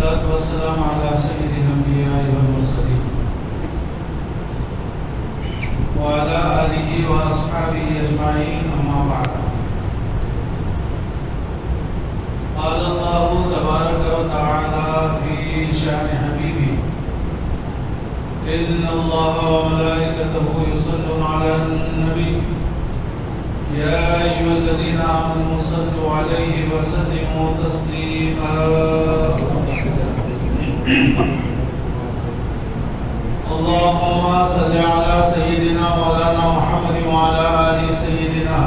والصلاة والسلام على سيد الأنبياء والمرسلين وعلى آله وأصحابه أجمعين، أما بعد. قال الله تبارك وتعالى في شأن حبيبه: إن الله وملائكته يصلون على النبي يا أيها الذين آمنوا صلوا عليه وسلموا تسليما. اللهم صل على سيدنا مولانا محمد وعلى آل سيدنا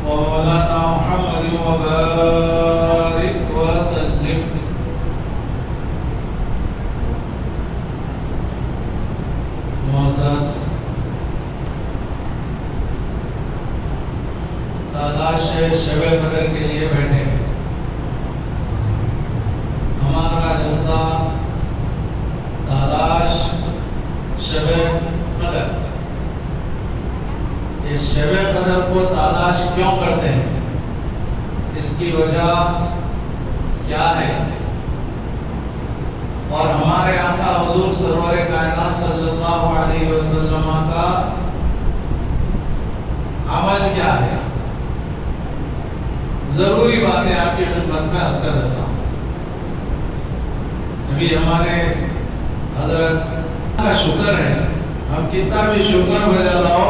ومولانا محمد وبارك وسلم. معزز تالاش شب قدر کے لیے بیٹھے ہیں. ہمارا جلسہ تالاش شب قدر. یہ شب قدر کو تالاش کیوں کرتے ہیں، اس کی وجہ کیا ہے، اور ہمارے آقا حضور سرور کائنات صلی اللہ علیہ وسلم کا عمل کیا ہے، ضروری باتیں آپ کی خدمت میں عرض کر دیتا ہوں. ابھی ہمارے حضرت کا شکر ہے، ہم کتنا بھی شکر بجا لاؤ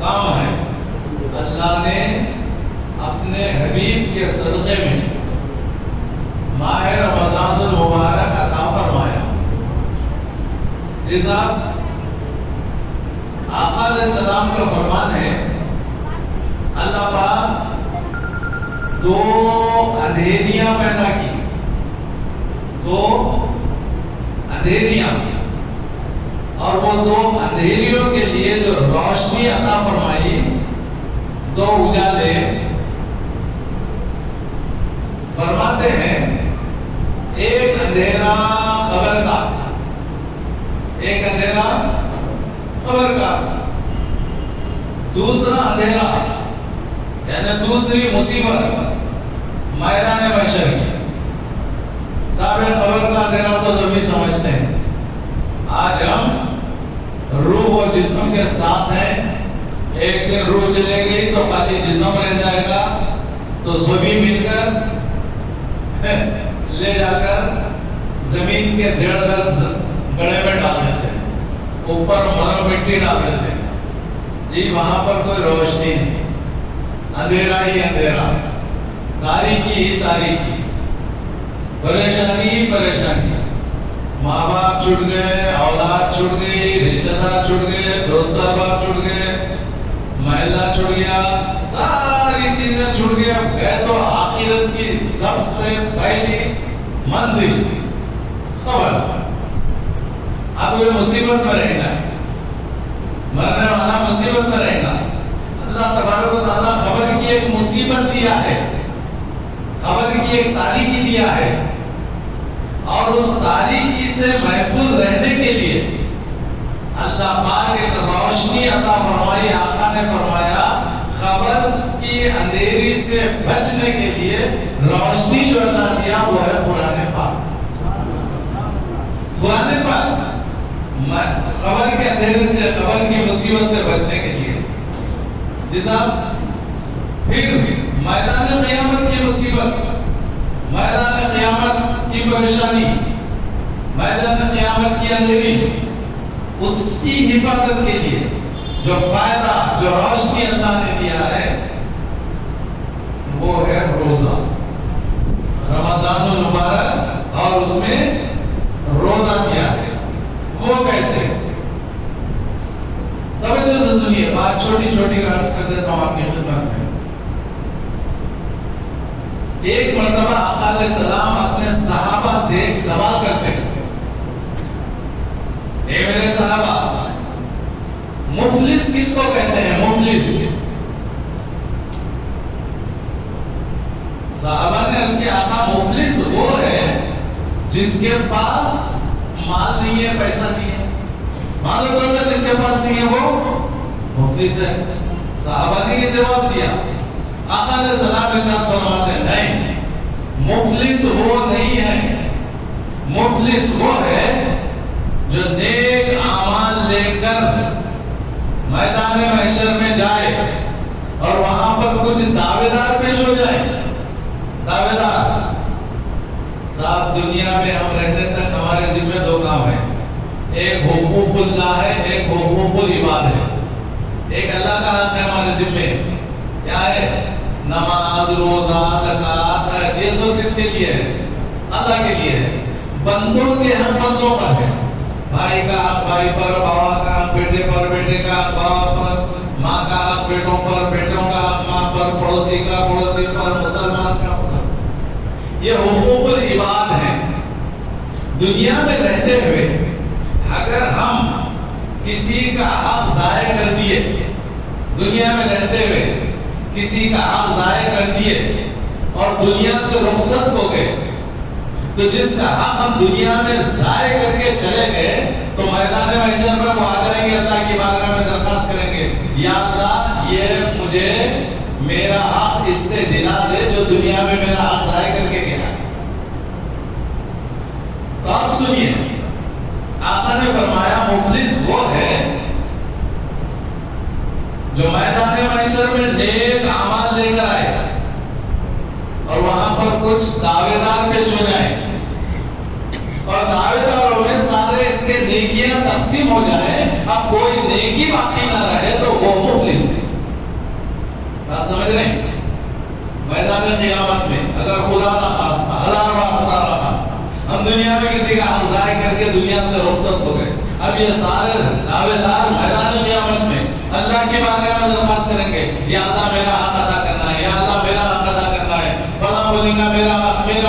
کام ہے. اللہ نے اپنے حبیب کے صدقے میں ماہ رمضان المبارک عطا فرمایا. جیسا آقا علیہ السلام کا فرمان ہے، اللہ پاک دو اندھیریاں پیدا کی، دو اندھیریاں، اور وہ دو اندھیریوں کے لیے جو روشنی عطا فرمائی، دو اجالے. فرماتے ہیں ایک اندھیرا خبر کا، ایک اندھیرا خبر کا، دوسرا اندھیرا یعنی دوسری مصیبت میدان بشر کی. صاحب خبر کا اندھیرا تو سبھی سمجھتے ہیں. آج ہم روح و جسم کے ساتھ ہیں. ایک دن روح چلے گئی تو خالی جسم رہ جائے گا، تو سبھی مل کر لے جا کر زمین کے 1.5 گز گڑھے میں ڈال دیتے ہیں، اوپر مرم مٹی ڈال دیتے ہیں. جی وہاں پر کوئی روشنی نہیں، اندھیرا ہی اندھیرا، تاریکی ہی تاریکی، پریشانی ہی پریشانی. ماں باپ چھوٹ گئے، اولاد چھوٹ گئی، رشتہ دار چھوٹ گئے، دوست احباب چھوٹ گئے، محلہ چھوٹ گیا، ساری چیزیں چھوٹ گیا. گئے تو آخرت کی سب سے پہلی منزل خبر. اب یہ مصیبت میں رہنا ہے، مرنے والا مصیبت میں رہنا. اللہ تبارک و تعالیٰ خبر کی ایک مصیبت دیا ہے، خبر کی ایک تاریکی دیا ہے، اور اس تاریکی سے محفوظ رہنے کے لیے اللہ پاک ایک روشنی عطا فرمائی. آقا نے فرمایا خبر کی اندھیری سے بچنے کے لیے روشنی جو اللہ دیا وہ ہے قرآن پاک. قرآن پاک خبر کے اندھیرے سے، خبر کی مصیبت سے بچنے کے لیے. جی صاحب پھر میدان قیامت کی مصیبت، میدان قیامت کی پریشانی، میدان قیامت کی اندھیری، اس کی حفاظت کے لیے جو فائدہ، جو روشنی اللہ نے دیا ہے وہ ہے روزہ، رمضان المبارک، اور اس میں روزہ کیا ہے. وہ کیسے؟ توجہ سے سنیے، بات چھوٹی چھوٹی عرض کر دیتا ہوں آپ کی خدمت میں. ایک مرتبہ آقا علیہ السلام اپنے صحابہ سے ایک سوال کرتے ہیں. اے میرے صحابہ، مفلس کس کو کہتے ہیں؟ مفلس. صحابہ نے عرض کیا آقا مفلس وہ ہے جس کے پاس مال نہیں ہے، پیسہ نہیں ہے، مال و دولت جس کے پاس نہیں ہے وہ مفلس ہے. صحابہ نے یہ جواب دیا. آقا علیہ السلام ارشاد فرماتے ہیں نہیں، مفلس وہ نہیں ہے مفلس وہ ہے جو نیک اعمال لے کر میدان محشر میں جائے اور وہاں پر کچھ دعوے دار پیش ہو جائیں. دعوے دار صاحب، دنیا میں ہم رہتے تک ہمارے ذمہ دو کام ہیں. ایک حقوق اللہ ہے، ایک حقوق العباد ہے. ایک اللہ کا حق ہے ہمارے ذمے، کیا ہے؟ نماز، روزہ، زکوٰۃ، حج. یہ سب کس کے لیے ہے؟ اللہ کے لیے ہے. بندوں کے حق بندوں پر ہے. بھائی کا حق بھائی پر، باوا کا حق بیٹے پر، بیٹے کا حق باوا پر، ماں کا حق بیٹوں پر، بیٹوں کا حق ماں پر، پڑوسی کا پڑوسی پر، مسلمان کا مسلمان. یہ حقوق العباد ہیں. دنیا میں رہتے ہوئے اگر ہم کسی کا حق ضائع کر دیے، دنیا میں رہتے ہوئے کسی کا حق ضائع کر دیے اور دنیا سے رخصت ہو گئے، تو جس کا حق ہم دنیا میں ضائع کر کے چلے گئے تو میدان محشر میں وہ آ جائیں گے، اللہ کی بارگاہ میں درخواست کریں گے، یا اللہ یہ مجھے میرا حق اس سے دلا دے جو دنیا میں میرا حق ضائع کر کے گیا. تو آپ سنیے، آقا نے فرمایا مفلس وہ ہے جو میدان محشر میں نیک اعمال لے کر آئے اور وہاں پر کچھ دعوے دار پیش ہو جائیں اور دعوے داروں میں سارے اس کے نیکیاں تقسیم ہو جائیں، اب کوئی نیکی باقی نہ رہے تو وہ مفلس ہے. بات سمجھ رہے ہیں؟ میدان قیامت میں اگر خدا نہ خواستہ، ہزار بار خدا نہ خواستہ، ہم دنیا میں کسی کا حق ضائع کر کے دنیا سے رخصت ہو گئے، اب یہ سارے دعوے دار میدان قیامت میں اللہ کی بارگاہ میں درخواست کریں گے، یا اللہ میرا حق ادا کرنا ہے، یا اللہ میرا حق ادا کرنا ہے. فلاں بولے گا میرا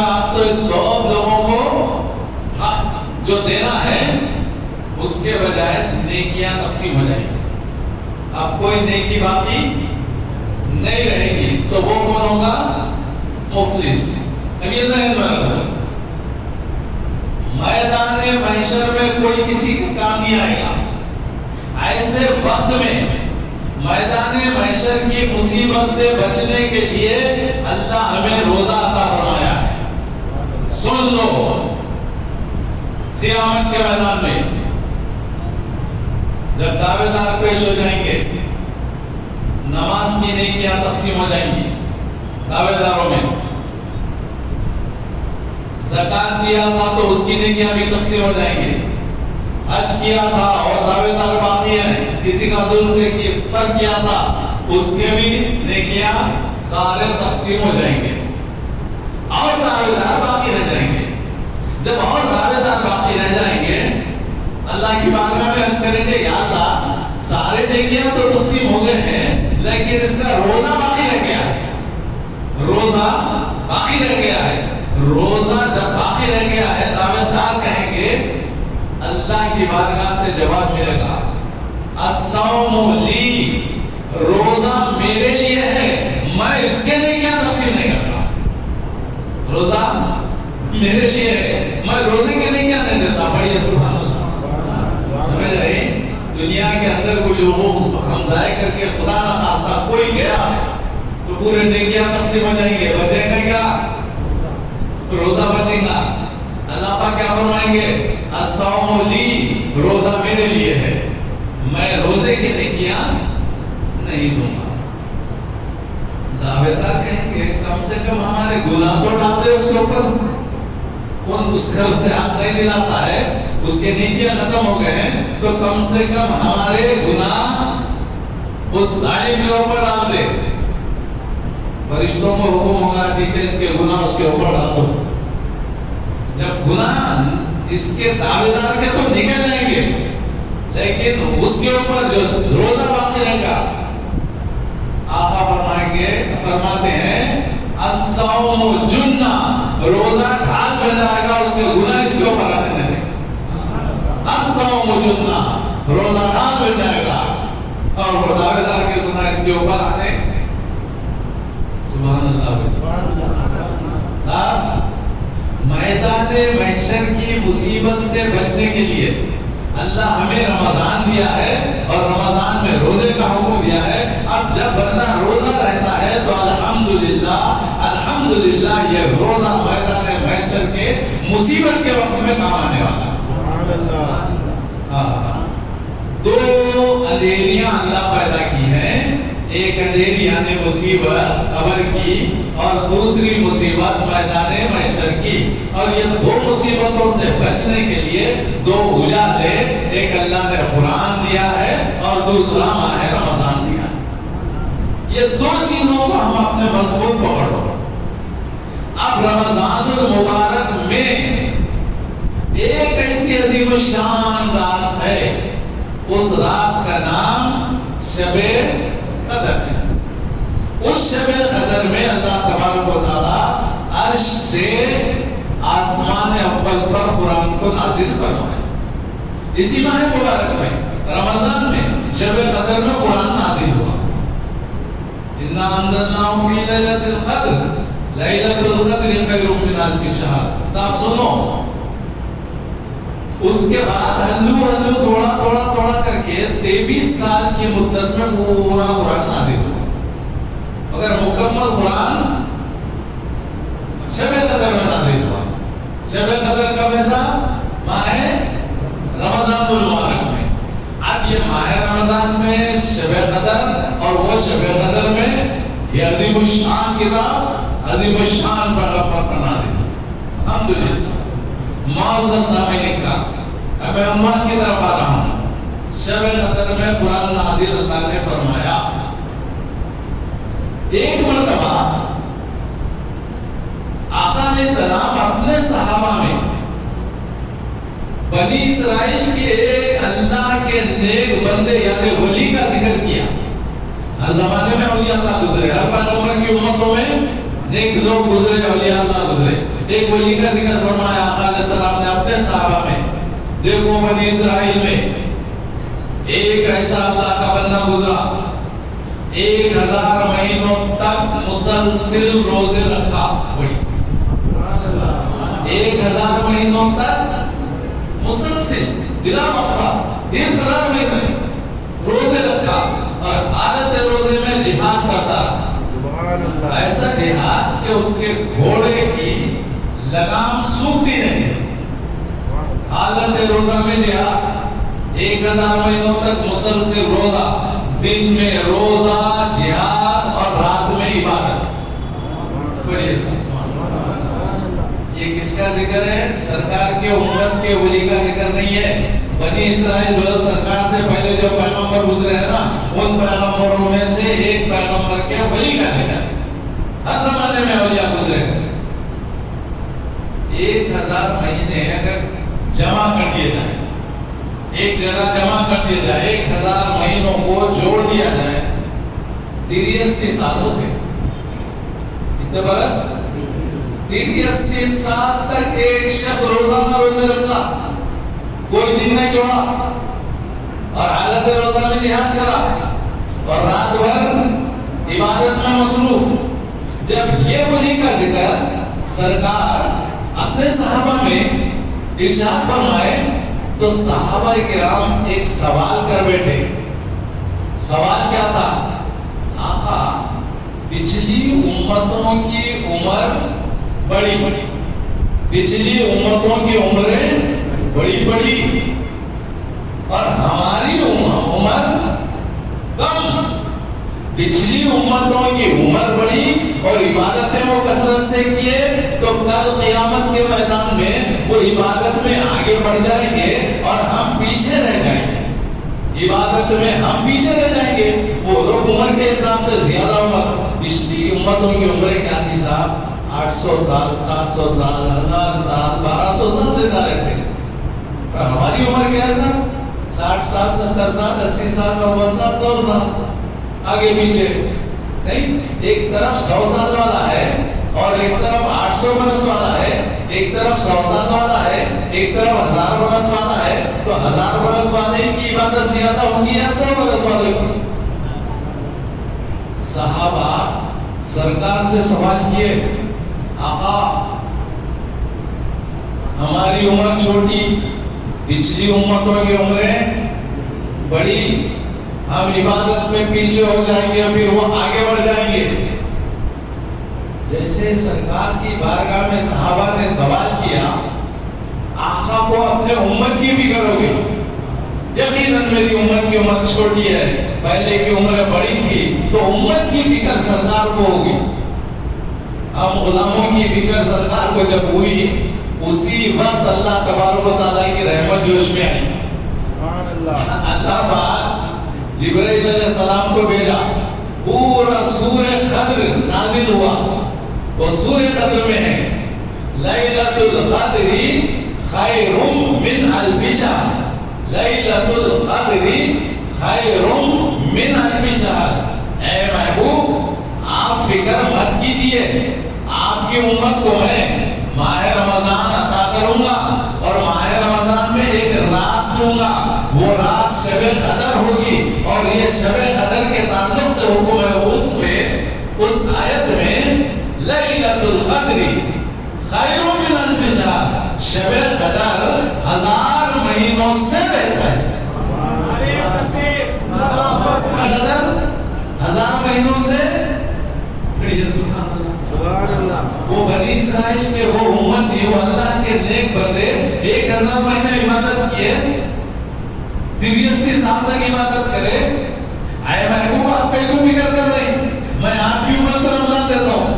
حق تو اس سب لوگوں کو حق جو دینا ہے اس کے بجائے نیکیاں تقسیم ہو جائیں گی. اب کوئی نیکی باقی نہیں رہے گی تو وہ کون ہوگا؟ مفلس. اب یہ ذہن میں رکھو، میدان محشر میں کوئی کسی کا کام نہیں آئے گا. ایسے وقت میں میدان محشر کی مصیبت سے بچنے کے لیے اللہ ہمیں روزہ عطا فرمایا ہے. سن لو، قیامت کے میدان میں جب دعوے دار پیش ہو جائیں گے، نماز کی نیکیاں تقسیم ہو جائیں گی دعوے داروں میں. زکات دیا تھا تو اس کی نیکیاں بھی تقسیم ہو جائیں گے. حج کیا تھا اور دعوے دار باقی ہیں، کسی کا ظلم پر کیا تھا اس کے بھی نیکیاں سارے تقسیم ہو جائیں گے اور دعوے دار باقی رہ جائیں گے. جب اور دعوے دار باقی رہ جائیں گے، اللہ کی بارگاہ میں عرض کریں گے، یا اللہ سارے نیکیاں تو تقسیم ہو گئے ہیں لیکن اس کا روزہ باقی رہ گیا ہے. روزہ باقی رہ گیا ہے. روزہ جب باقی رہ گیا ہے، دعوے دار کہیں گے، اللہ کی بارگاہ سے جواب ملے گا، الصوم لی، روزہ میرے لیے ہے، میں اس کے لیے کیا تقسیم نہیں کرتا. روزہ میرے لیے ہے، میں روزے کے لیے کیا نہیں دیتا. بڑی سبحان اللہ. سمجھ رہے؟ دنیا کے اندر کچھ حقوق ہم ضائع کر کے خدا نہ خواستہ کوئی گیا تو پورے نیکیاں تقسیم ہو جائیں گے. بچے گا کیا؟ روزہ بچے گا. اللہ پاک کیا فرمائیں گے؟ الصوم لی، روزہ میرے لیے ہے، میں روزے کی نیکیاں نہیں دوں گا. دعوے دار کہیں گے کم سے کم ہمارے گناہ تو ڈال دے اس کے اوپر. کون اس سے حق نہیں دلاتا ہے، اس کے نیکیاں ختم ہو گئے ہیں تو کم سے کم ہمارے گناہ اس ظالم کے اوپر ڈال دے. فرشتوں کو حکم ہوگا ٹھیک ہے اس کے گناہ اس کے اوپر ڈال دو. جب گناہ اس کے دعوے دار کے تو نکل جائیں گے لیکن اس کے اوپر جو روزہ باقی رہے گا، آقا فرماتے ہیں الصوم جنہ، روزہ ڈھال بن جائے گا، اس کے گناہ اس کے اوپر آنے نہیں دے گا. الصوم جنہ، روزہ ڈھال بن جائے گا اور وہ دعوے دار کے گناہ اس کے اوپر آنے. سبحان اللہ. میدان محشر کی مصیبت سے بچنے کے لیے اللہ ہمیں رمضان دیا ہے اور رمضان میں روزے کا حکم دیا ہے. اب جب بندہ روزہ رہتا ہے تو الحمدللہ الحمدللہ یہ روزہ میدان محشر کے مصیبت کے وقت میں کام آنے والا ہے۔ دو اندھیریاں اللہ پیدا کی ہیں، ایک اندھیری یعنی مصیبت قبر کی اور دوسری مصیبت میدان محشر کی، اور یہ دو مصیبتوں سے بچنے کے لیے دو اجالے، ایک اللہ نے قرآن دیا ہے اور دوسرا ماہ رمضان دیا ہے۔ یہ دو چیزوں کو ہم اپنے مضبوط پکڑ لو۔ اب رمضان المبارک میں ایک ایسی عظیم الشان رات ہے، اس رات کا نام شب قدر ہے۔ اس شب قدر میں اللہ تبارک و تعالی عرش سے آسمان اول پر قرآن کو نازل فرمائے۔ اسی ماہ مبارک میں رمضان میں شب قدر میں قرآن نازل ہوا۔ انا انزلناه فی لیلۃ القدر لیلۃ القدر خیر من الف شہر۔ صاحب سنو، اس کے بعد ہلو تھوڑا کر کے 23 سال کی مدت میں پورا قرآن نازل ہوا، مگر مکمل قرآن شب قدر میں نازل ہوا۔ شب قدر کب ہے صاحب؟ ماہ رمضان المبارک میں۔ اب یہ ماہ رمضان میں شب قدر اور وہ شب قدر میں یہ عظیم الشان کتاب، عظیم الشان پیغمبر پر نازل ہے۔ الحمدللہ۔ معزز سامعین کا میں عنوان کی طرف آ رہا ہوں۔ شب قدر میں قرآن نازل اللہ نے فرمایا۔ ایک مرتبہ آقا علیہ السلام اپنے صحابہ میں بنی اسرائیل کے ایک اللہ کے نیک بندے یعنی ولی کا ذکر کیا۔ ہر زمانے میں اولیاء اللہ گزرے، ہر پیغمبر کی امتوں میں نیک لوگ گزرے، اولیاء اللہ گزرے۔ ایک ولی کا ذکر فرمایا آقا علیہ السلام نے اپنے صحابہ میں۔ دیکھو بنی اسرائیل میں ایک ایسا اللہ کا بندہ گزرا، 1000 مہینوں تک مسلسل روزے رکھا، 1000 مہینوں تک مسلسل بلا وقفہ 1000 مہینے روزے رکھا، اور حالت روزے میں جہاد کرتا رہا۔ ایسا جہاد کہ اس کے گھوڑے کی لگام سوکھتی نہیں ہے۔ حالت روزہ میں جہاد، 1000 مہینوں تک مسلسل روزہ، دن میں روزہ جہاد اور رات میں عبادت۔ یہ کس کا ذکر ہے؟ سرکار کے امت کے ولی کا ذکر نہیں ہے۔ بنی اسرائیل جو سرکار سے پہلے جو پیغمبر گزرے ہیں نا، ان پیغمبروں میں سے ایک پیغمبر کے ولی کا ذکر ہے۔ ہر زمانے میں اولیاء گزرے ہیں۔ 1000 مہینے اگر جمع کر دیے جائے، ایک جگہ جمع کر دیا جائے، 1000 مہینوں کو جوڑ دیا جائے، 83 سال ہوتے۔ کتنے برس؟ 83 سال تک ایک شخص روزانہ روزے رکھا، کوئی دن نہیں چھوڑا، اور حالت روزہ میں جہاد کرا، اور رات بھر عبادت میں مصروف۔ جب یہ ولی کا ذکر سرکار اپنے صحابہ میں ارشاد فرمائے تو صحابہ کرام ایک سوال کر بیٹھے۔ سوال کیا تھا؟ آقا، پچھلی امتوں کی عمر بڑی بڑی، پچھلی امتوں کی عمریں بڑی بڑی، اور ہماری عمر کم۔ پچھلی امتوں کی عمر بڑی اور عبادتیں وہ کثرت سے کیے، تو کل قیامت کے میدان میں وہ عبادت میں آگے بڑھ جائیں گے اور ہم پیچھے رہ جائیں گے۔ عبادت میں ہم پیچھے رہ جائیں گے، وہ لوگ عمر کے حساب سے زیادہ عمر۔ پچھلی امتوں کی عمریں کیا تھی صاحب؟ 800 سال، 700 سال، 1000 سال، 1200 سال زندہ رہتے ہیں، اور ہماری عمر کیا ہے صاحب؟ 60 سال، 70 سال، 80 سال، 90 سال، 100 سال، آگے پیچھے نہیں۔ ایک طرف 100 سال والا ہے اور ایک طرف 800 برس والا ہے، ایک طرف 100 سال والا ہے، ایک طرف 1000 برس والا ہے، تو 1000 برس والے کی عبادت زیادہ ہوگی یا 100 برس والے کی؟ صحابہ سرکار سے سوال کیے، آقا ہماری عمر چھوٹی، پچھلی امتوں کی عمریں بڑی، ہم عبادت میں پیچھے ہو جائیں گے، پھر وہ آگے بڑھ جائیں گے۔ جیسے سرکار کی بارگاہ میں صحابہ نے سوال کیا آقا کو اپنے امت کی فکر ہوگی. یقیناً میری امت کی عمر چھوٹی ہے, پہلے کی عمر بڑی تھی, تو امت کی فکر سرکار کو ہوگی. ہم غلاموں کی فکر سرکار کو جب ہوئی, اسی وقت اللہ تبارک و تعالیٰ کی رحمت جوش میں آئی. اللہ پاک جبرائیل علیہ السلام کو بھیجا, پورا سورہ قدر نازل ہوا. وہ سورہ قدر میں ہے لیلۃ القدر خیر من الف شہر, لیلۃ القدر خیر من الف شہر. اے محبوب آپ فکر مت کیجئے, آپ کی امت کو میں ماہ رمضان عطا کروں گا, اور ماہ رمضان میں ایک رات دوں گا, وہ رات شب قدر ہوگی. اور یہ شب قدر کے تعلق سے حکم ہے اس میں, اس آیت میں لیلۃ القدر خیر من الف شہر, شب قدر 1000 مہینوں سے بہتر ہے. قدر 1000 مہینوں سے. سبحان اللہ. وہ بنی اسرائیل کے وہ امت تھی, وہ اللہ کے نیک بندے 1000 مہینے عبادت کیے, 83 سال تک عبادت کرے. اے محبوب آپ پہ کیوں فکر کر رہے ہیں؟ میں آپ کی امت کو رمضان دیتا ہوں,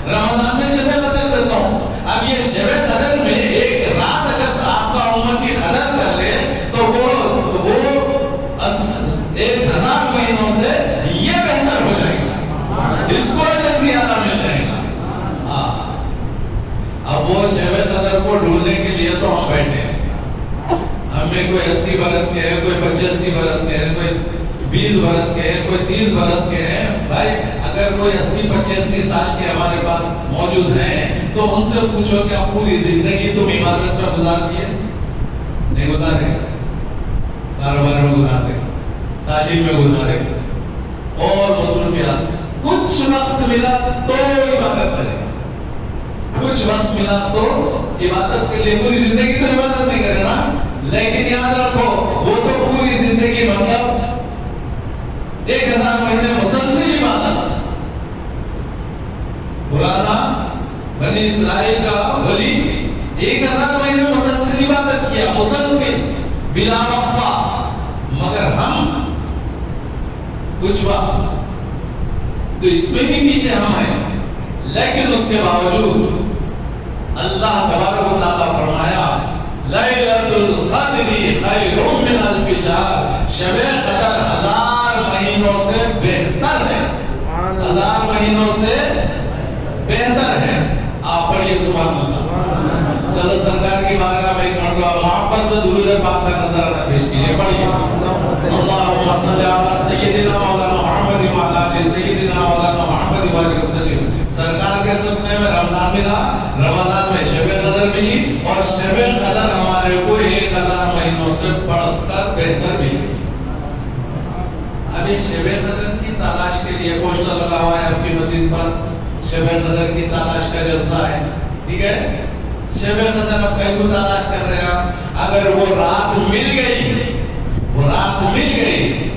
رمضان میں شب قدر دیتا ہوں. اب یہ شب قدر میں ایک رات اگر آپ کا امتی قدر کر لے تو وہ 1000 مہینوں سے یہ بہتر ہو جائے گا, اس کو اجر زیادہ مل جائے گا. اب وہ شب قدر کو ڈھونڈنے کے لیے تو ہم بیٹھے ہیں. ہمیں کوئی 80 برس کے ہیں, کوئی 85 برس کے ہیں, کوئی 20 برس کے ہیں, کوئی 30 برس کے ہیں. بھائی اگر کوئی 80-85 سال کے ہمارے پاس موجود ہیں تو ان سے پوچھو کہ آپ پوری زندگی تم عبادت میں گزار دیے؟ نہیں گزارے. کاروبار میں گزارے, تعلیم میں گزارے, اور مصروفیات. کچھ وقت ملا تو عبادت کرے, کچھ وقت ملا تو عبادت کے لیے. پوری زندگی تو عبادت نہیں کرے نا. لیکن یاد رکھو وہ تو پوری زندگی مطلب 1000 مہینے مسلسل عبادت. پرانا بنی اسرائیل کا ولی 1000 مہینے مسلسل عبادت کیا, مسلسل بلا وقفہ. مگر ہم کچھ وقت, تو اس میں بھی پیچھے ہم ہیں. لیکن اس کے باوجود اللہ تبارک و تعالیٰ فرمایا لیلۃ القدر خیر من الف شہر, شب قدر 1000 مہینوں سے بہتر ہے, 1000 مہینوں سے بہتر ہے. آپ پڑھیے سبحان اللہ. چلو سرکار کی بارگاہ میں ایک مرتبہ محبت سے درود پاک کا نظرانہ پیش کیجیے. پڑھیے اللہم صلی علی سیدنا مولانا محمد وعلی آل سیدنا مولانا محمد وعلی وسلم. سرکار کے صدقے میں رمضان ملا, رمضان میں شب قدر ملی, اور شب قدر ہمارے کو 1000 مہینوں سے بڑھ کر بہتر ملی. اب یہ شب قدر کی تلاش کے لیے پوسٹر لگا ہوا ہے آپ کی مسجد پر, شب قدر کی تلاش کا جلسہ ہے. ٹھیک ہے, شب قدر اب کہیں کو تلاش کر رہے ہیں. اگر وہ رات مل گئی, وہ رات مل گئی,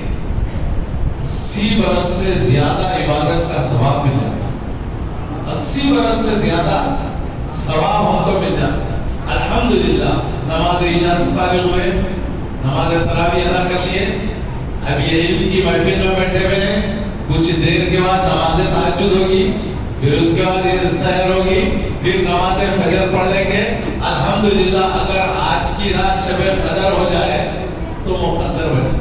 80 برس سے زیادہ عبادت کا ثواب مل جاتا. 80 برس سے زیادہ ثواب ہم کو مل جاتا. الحمدللہ نماز عشاء سے فارغ ہوئے, نماز تراویح ادا کر لیے. اب یہ علم کی محفل میں بیٹھے ہوئے ہیں, کچھ دیر کے بعد نماز تہجد ہوگی, پھر اس کے بعد سحر ہوگی, پھر نماز فجر پڑھ لیں گے. الحمدللہ اگر آج کی رات شب قدر ہو جائے تو مقدر بن جاتے,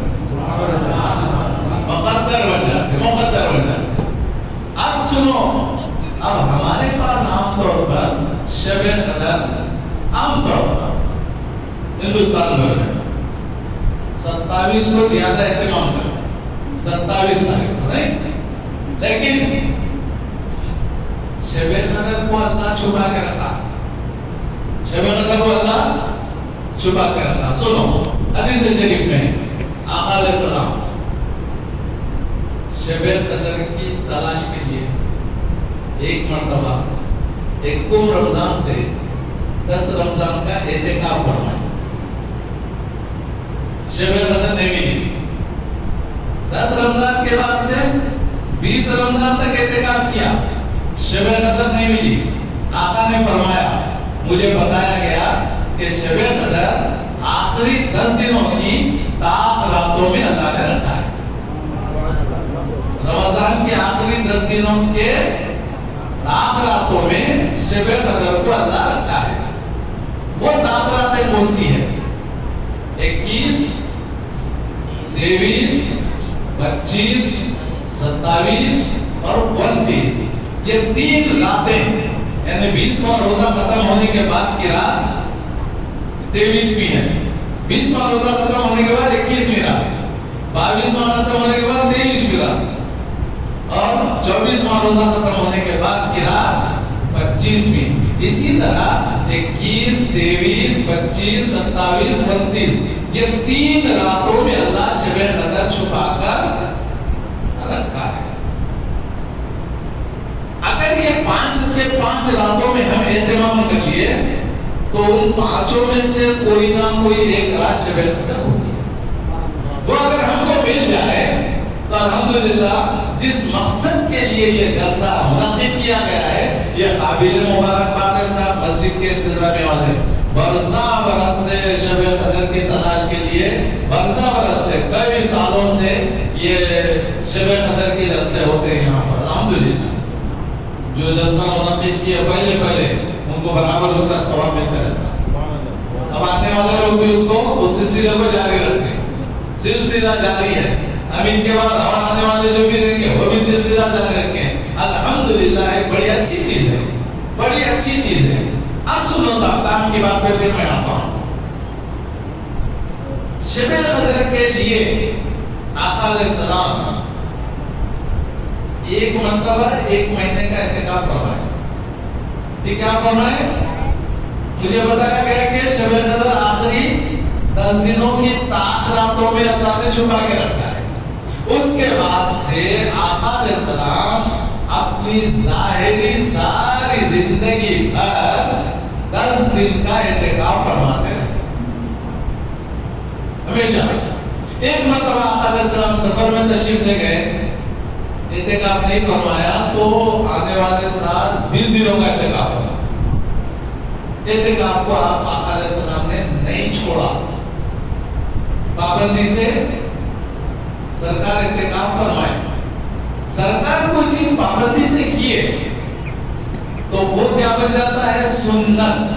مقدر بن جاتے, مقدر بن جاتے. اب سنو, اب ہمارے پاس عام طور پر شب قدر عام طور پر ہندوستان میں 27 کو زیادہ اہتمام کرتے ہیں, 27 تاریخ کو نہیں. لیکن شب قدر کو اللہ چھپا کے رکھا, شب قدر کو اللہ چھپا کے رکھا. سنو حدیث شریف میں آقا علیہ السلام شب قدر کی تلاش کے لیے ایک مرتبہ 1 رمضان سے 10 رمضان کا اعتکاف فرمایا. شب قدر نہیں ملی. 10 رمضان کے بعد سے 20 رمضان تک اعتکاف کیا, شب قدر نہیں ملی. آقا نے فرمایا, مجھے بتایا گیا کہ شب قدر آخری 10 دنوں کی طاق راتوں میں اللہ نے رکھا ہے. رمضان کے آخری 10 دنوں کے طاق راتوں میں شب قدر کو اللہ رکھا ہے. وہ طاق راتیں کون سی ہے؟ 21 23 25 27 اور 29. یہ 3 راتیں، یعنی 20واں روزہ ختم ہونے کے بعد کی رات 23ویں ہے، 20واں روزہ ختم ہونے کے بعد 21ویں رات، 22واں ختم ہونے کے بعد 23ویں رات، اور 24واں روزہ ختم ہونے کے بعد کی رات 25ویں. اسی طرح 21 23 25 27 29 یہ 3 راتوں میں اللہ شب قدر چھپا کر رکھا ہے. اگر یہ 5 راتوں میں ہم اہتمام کر لیے تو ان 5 میں سے کوئی نہ کوئی ایک رات شب قدر ہوتی ہے. وہ اگر ہم کو مل جائے تو الحمدللہ جس مقصد کے لیے یہ جلسہ منعقد کیا گیا ہے، یہ قابل مبارکباد ہے صاحب مسجد کے انتظامیہ والے. برسا برس سے شب قدر کی تلاش کے لیے، برسا برس سے کئی سالوں سے یہ شب قدر کے جلسے ہوتے ہیں یہاں پر. الحمدللہ جو جلسہ منعقد کیا پہلے ان کو برابر اس کا ثواب ملتا رہتا. اب آنے والے لوگ بھی اس سلسلے کو جاری رکھیں. سلسلہ جاری ہے. اب ان کے بعد اور آنے والے جو بھی رہیں گے وہ بھی سلسلہ جاری رکھیں. الحمدللہ ایک بڑی اچھی چیز ہے، بڑی اچھی چیز ہے. اب سنو صاحب، کام کی بات پہ پھر میں آتا ہوں. شب قدر کے لیے آقا علیہ السلام ایک مرتبہ 1 مہینے کا اعتکاف فرمائے. ٹھیک ہے، فرمائے. مجھے بتایا گیا کہ شب قدر آخری 10 دنوں کی طاق راتوں میں اللہ نے چھپا کے رکھا ہے. اس کے بعد سے آقا علیہ السلام اپنی ظاہری ساری زندگی بھر 10 دن کا اعتکاف فرماتے ہیں ہمیشہ. ایک مرتبہ آقا علیہ السلام سفر میں تشریف لے گئے، اعتکاف نہیں فرمایا تو آنے والے سال 20 دنوں کا اعتکاف فرمایا. اعتکاف کو آقا علیہ السلام نے نہیں چھوڑا. پابندی سے سرکار اعتکاف فرمائے. سرکار کوئی چیز پابندی سے کیے تو وہ کیا بن جاتا ہے؟ سنت.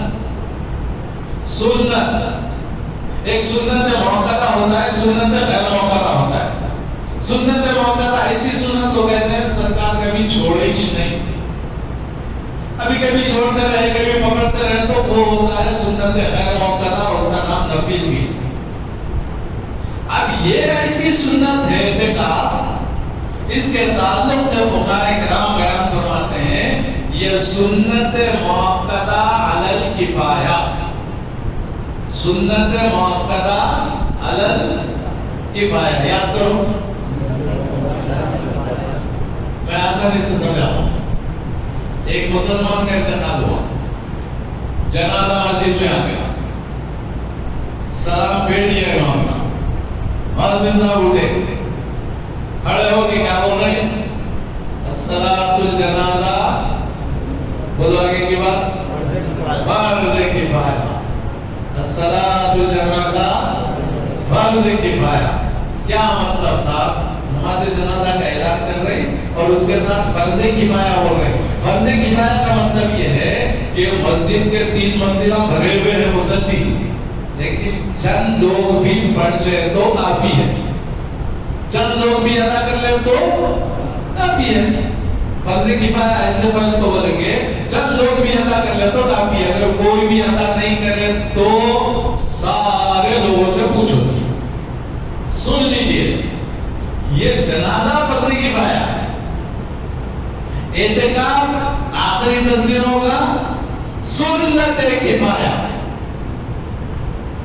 ایک سنت موقعہ ہوتا ہے، ایک سنت غیر موقعہ ہوتا ہے. سنت موقعہ ایسی سنت کو کہتے ہیں سرکار کبھی چھوڑے ہی نہیں. ابھی کبھی چھوڑتے رہے کبھی پکڑتے رہے تو وہ ہوتا ہے سنت غیر موقعہ، اس کا نام نفل بھی ہے. اب یہ ایسی سنت ہے اعتکاف، اس کے تعلق سے فقہاء کرام بیان فرماتے ہیں یہ سنت موقدہ علی الکفایہ. سنت موقدہ علی الکفایہ یاد کرو، میں آسانی سے سمجھاتا ہوں. ایک مسلمان کا انتقال ہوا، جنازہ مسجد میں آ گیا، سلام پھیر دیا امام صاحب. مؤذن صاحب اٹھے، کھڑے ہو کے کیا بول رہے ہیں؟ الصلاۃ الجنازہ، بولو آگے کی بات، فرض کفایہ. الصلاۃ الجنازہ فرض کفایہ. کیا مطلب صاحب؟ نماز جنازہ کا اعلان کر رہے ہیں اور اس کے ساتھ فرض کفایہ بول رہے ہیں. فرض کفایہ کا مطلب یہ ہے کہ مسجد کے 3 منزلہ بھرے ہوئے ہیں مصلی، لیکن چند لوگ بھی پڑھ لے تو کافی ہے. چند لوگ بھی ادا کر لے تو کافی ہے. فرض کفایہ ایسے فرض کو بولیں گے چند لوگ بھی ادا کر لے تو کافی ہے. اگر کوئی بھی ادا نہیں کرے تو سارے لوگوں سے پوچھو. سن لیجیے، یہ جنازہ فرض کفایہ ہے. اعتکاف آخری 10 دنوں کا سنت کفایہ.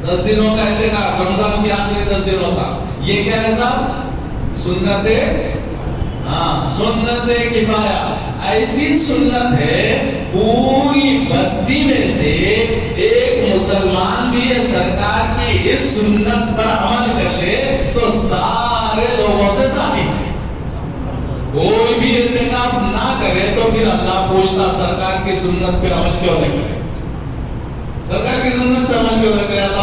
10 دنوں کا اعتکاف رمضان کے آخری 10 دنوں کا یہ کیا ہے صاحب؟ سنت کفایہ. ایسی سنت ہے پوری بستی میں سے ایک مسلمان بھی یہ سرکار کی اس سنت پر عمل کر لے تو سارے لوگوں سے ثابت ہے. کوئی بھی اعتکاف نہ کرے تو پھر اللہ پوچھتا سرکار کی سنت پہ عمل کیوں نہیں کرے؟ سرکار کی سنت پہ عمل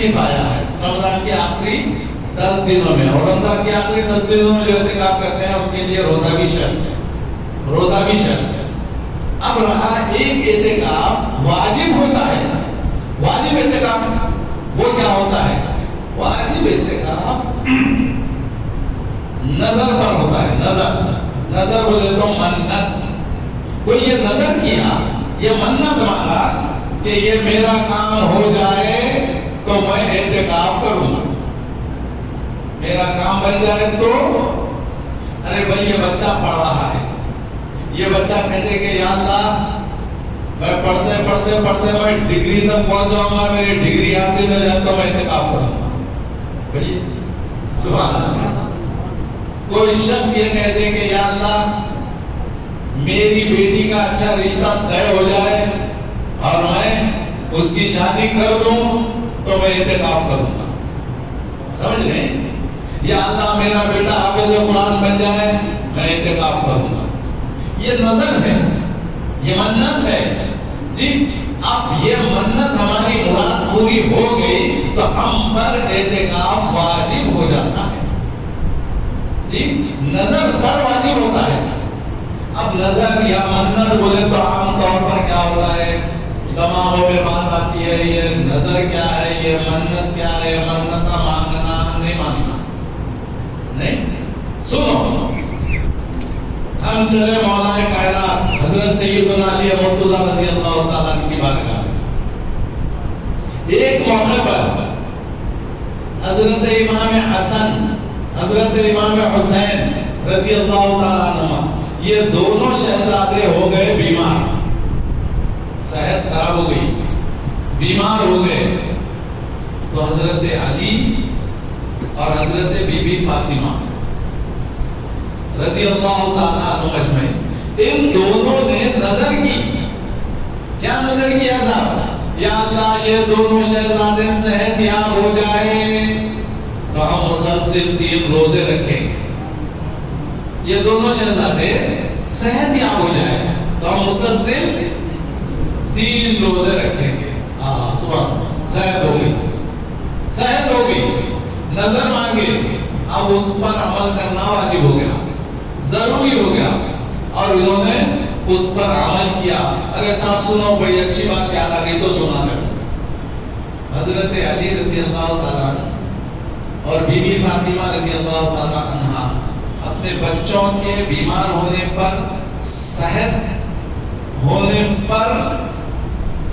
کفایہ ہے رمضان کے آخری 10 دنوں میں، اور رمضان کے آخری 10 دنوں میں جو اعتکاف کرتے ہیں ان کے لیے روزہ بھی شرط ہے، روزہ بھی شرط ہے۔ اب رہا ایک اعتکاف واجب ہوتا ہے، واجب اعتکاف وہ کیا ہوتا ہے؟ واجب اعتکاف نظر پر ہوتا ہے، نظر بولے تو منت، کوئی یہ نظر کیا، یہ منت مانگا کہ یہ میرا کام ہو جائے تو میں اعتکاف کروں گا، میرا کام بن جائے تو، ارے بھائی یہ بچہ پڑھ رہا ہے، یہ بچہ کہتے کہ یا اللہ میں پڑھتے پڑھتے پڑھتے میں ڈگری تک پہنچ جاؤں گا، میری ڈگری حاصل ہو جائے تو میں اعتکاف کروں گا، بڑی سبحان اللہ۔ کوئی شخص یہ کہتے کہ یا اللہ میری بیٹی کا اچھا رشتہ طے ہو جائے اور میں اس کی شادی کر دوں تو میں اعتکاف کروں گا، سمجھ رہے ہیں؟ یا اللہ میرا بیٹا حافظ قرآن بن جائے میں اعتکاف کروں گا، یہ نظر ہے، یہ منت ہے جی۔ اب یہ منت ہماری مراد پوری ہو گئی تو ہم پر اعتکاف واجب ہو جاتا ہے جی، نظر پر واجب ہوتا ہے۔ اب نظر یا منت بولے تو عام طور پر کیا ہوتا ہے، دماغوں میں بات آتی ہے یہ نظر کیا ہے، یہ منت کیا ہے، منت مانگنا نہیں مانگنا نہیں۔ سنو ہم چلے مولا کائنات حضرت سیدنا علی مرتضیٰ رضی اللہ تعالیٰ عنہ کی بارگاہ میں۔ ایک موقع پر حضرت امام حسن، حضرت امام حسین رضی اللہ تعالیٰ عنہ، یہ دونوں شہزادے ہو گئے بیمار، صحت خراب ہو گئی، بیمار ہو گئے، تو حضرت علی اور حضرت بی بی فاطمہ رضی اللہ تعالیٰ عنہ مجمعین، ان دونوں نے نظر کی، کیا نظر کیا صاحب؟ یا اللہ یہ دونوں شہزادے صحت یاب ہو جائے تو ہم مسلسل 3 روزے رکھیں گے، یہ دونوں شہزادے صحت یاب ہو جائے تو ہم مسلسل 3 روزے رکھیں گے۔ سبحان، صحت ہو گئی، صحت ہو گئی، نظر مانگے، اب اس پر عمل کرنا واجب ہو گیا، ضروری ہو گیا، اور انہوں نے اس پر عمل کیا۔ اگر صاحب سنو بڑی اچھی بات یاد آ گئی تو سنا کرو۔ حضرت علی رضی اللہ تعالیٰ اور بی بی فاطمہ رضی اللہ تعالیٰ عنہا اپنے بچوں کے بیمار ہونے پر، صحت ہونے پر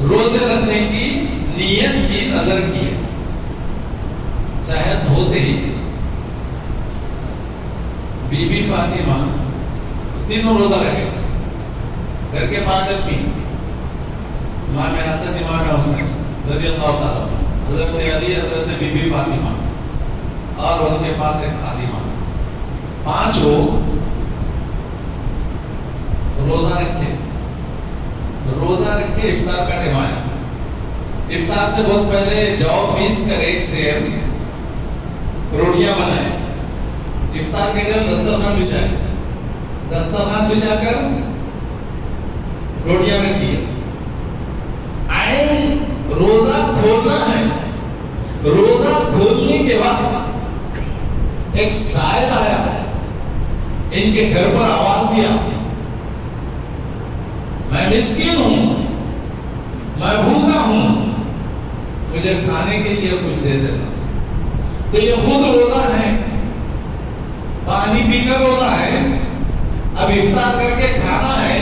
روزے رکھنے کی نیت کی، نظر کی ہے۔ صحت ہوتے ہی بی بی فاطمہ 3 روزہ رکھے، گھر کے 5 آدمی، امام حسن امام حسین رضی اللہ تعالیٰ، حضرت علی، حضرت بی بی فاطمہ اور ان کے پاس ایک خادمہ، 5 روزہ رکھے، روزہ رکھے، افطار کا ٹائم آیا، افطار سے بہت پہلے جو پیس کر 1 سیر روٹیاں بنائے، افطار کے ٹائم دسترخوان بچھائے، دسترخوان بچھا کر روٹیاں رکھی ہے، عین روزہ کھولنا ہے، روزہ کھولنے کے وقت ایک سائل آیا، ان کے گھر پر آواز دیا، میں مسکین ہوں، میں بھوکا ہوں، مجھے کھانے کے لیے کچھ دے دینا۔ تو یہ خود روزہ ہے، پانی پی کر روزہ ہے، اب افطار کر کے کھانا ہے،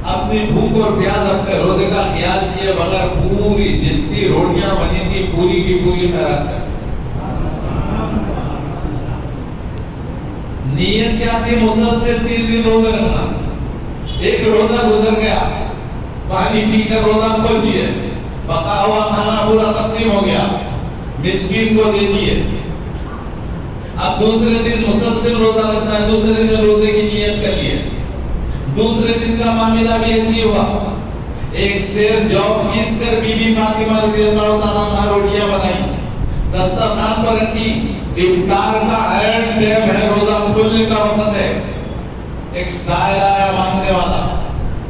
اپنی بھوک اور پیاس اپنے روزے کا خیال کیے بغیر پوری جتنی روٹیاں بنی تھی پوری کی پوری خیرات کر۔ نیت کیا تھی؟ مسلسل 3 دن روزے رکھنا۔ ایک روزہ گزر گیا، پانی پی کر روزہ کھول دیے، بقا ہوا کھانا پورا تقسیم ہو گیا، مسکین کو دے دیے۔ اب دوسرے دن مسلسل روزہ رکھنا ہے، دوسرے دن روزے کی نیت کر لیے۔ دوسرے دن کا معاملہ بھی ایسی ہوا، ایک سیر جو پیس کر بی بی فاطمہ رضی اللہ تعالیٰ عنہ روٹیاں بنائی، دسترخوان پر رکھی، افطار کا اینڈ ٹائم ہے، روزہ کھولنے کا وقت ہے، ایک سائل آیا مانگنے والا،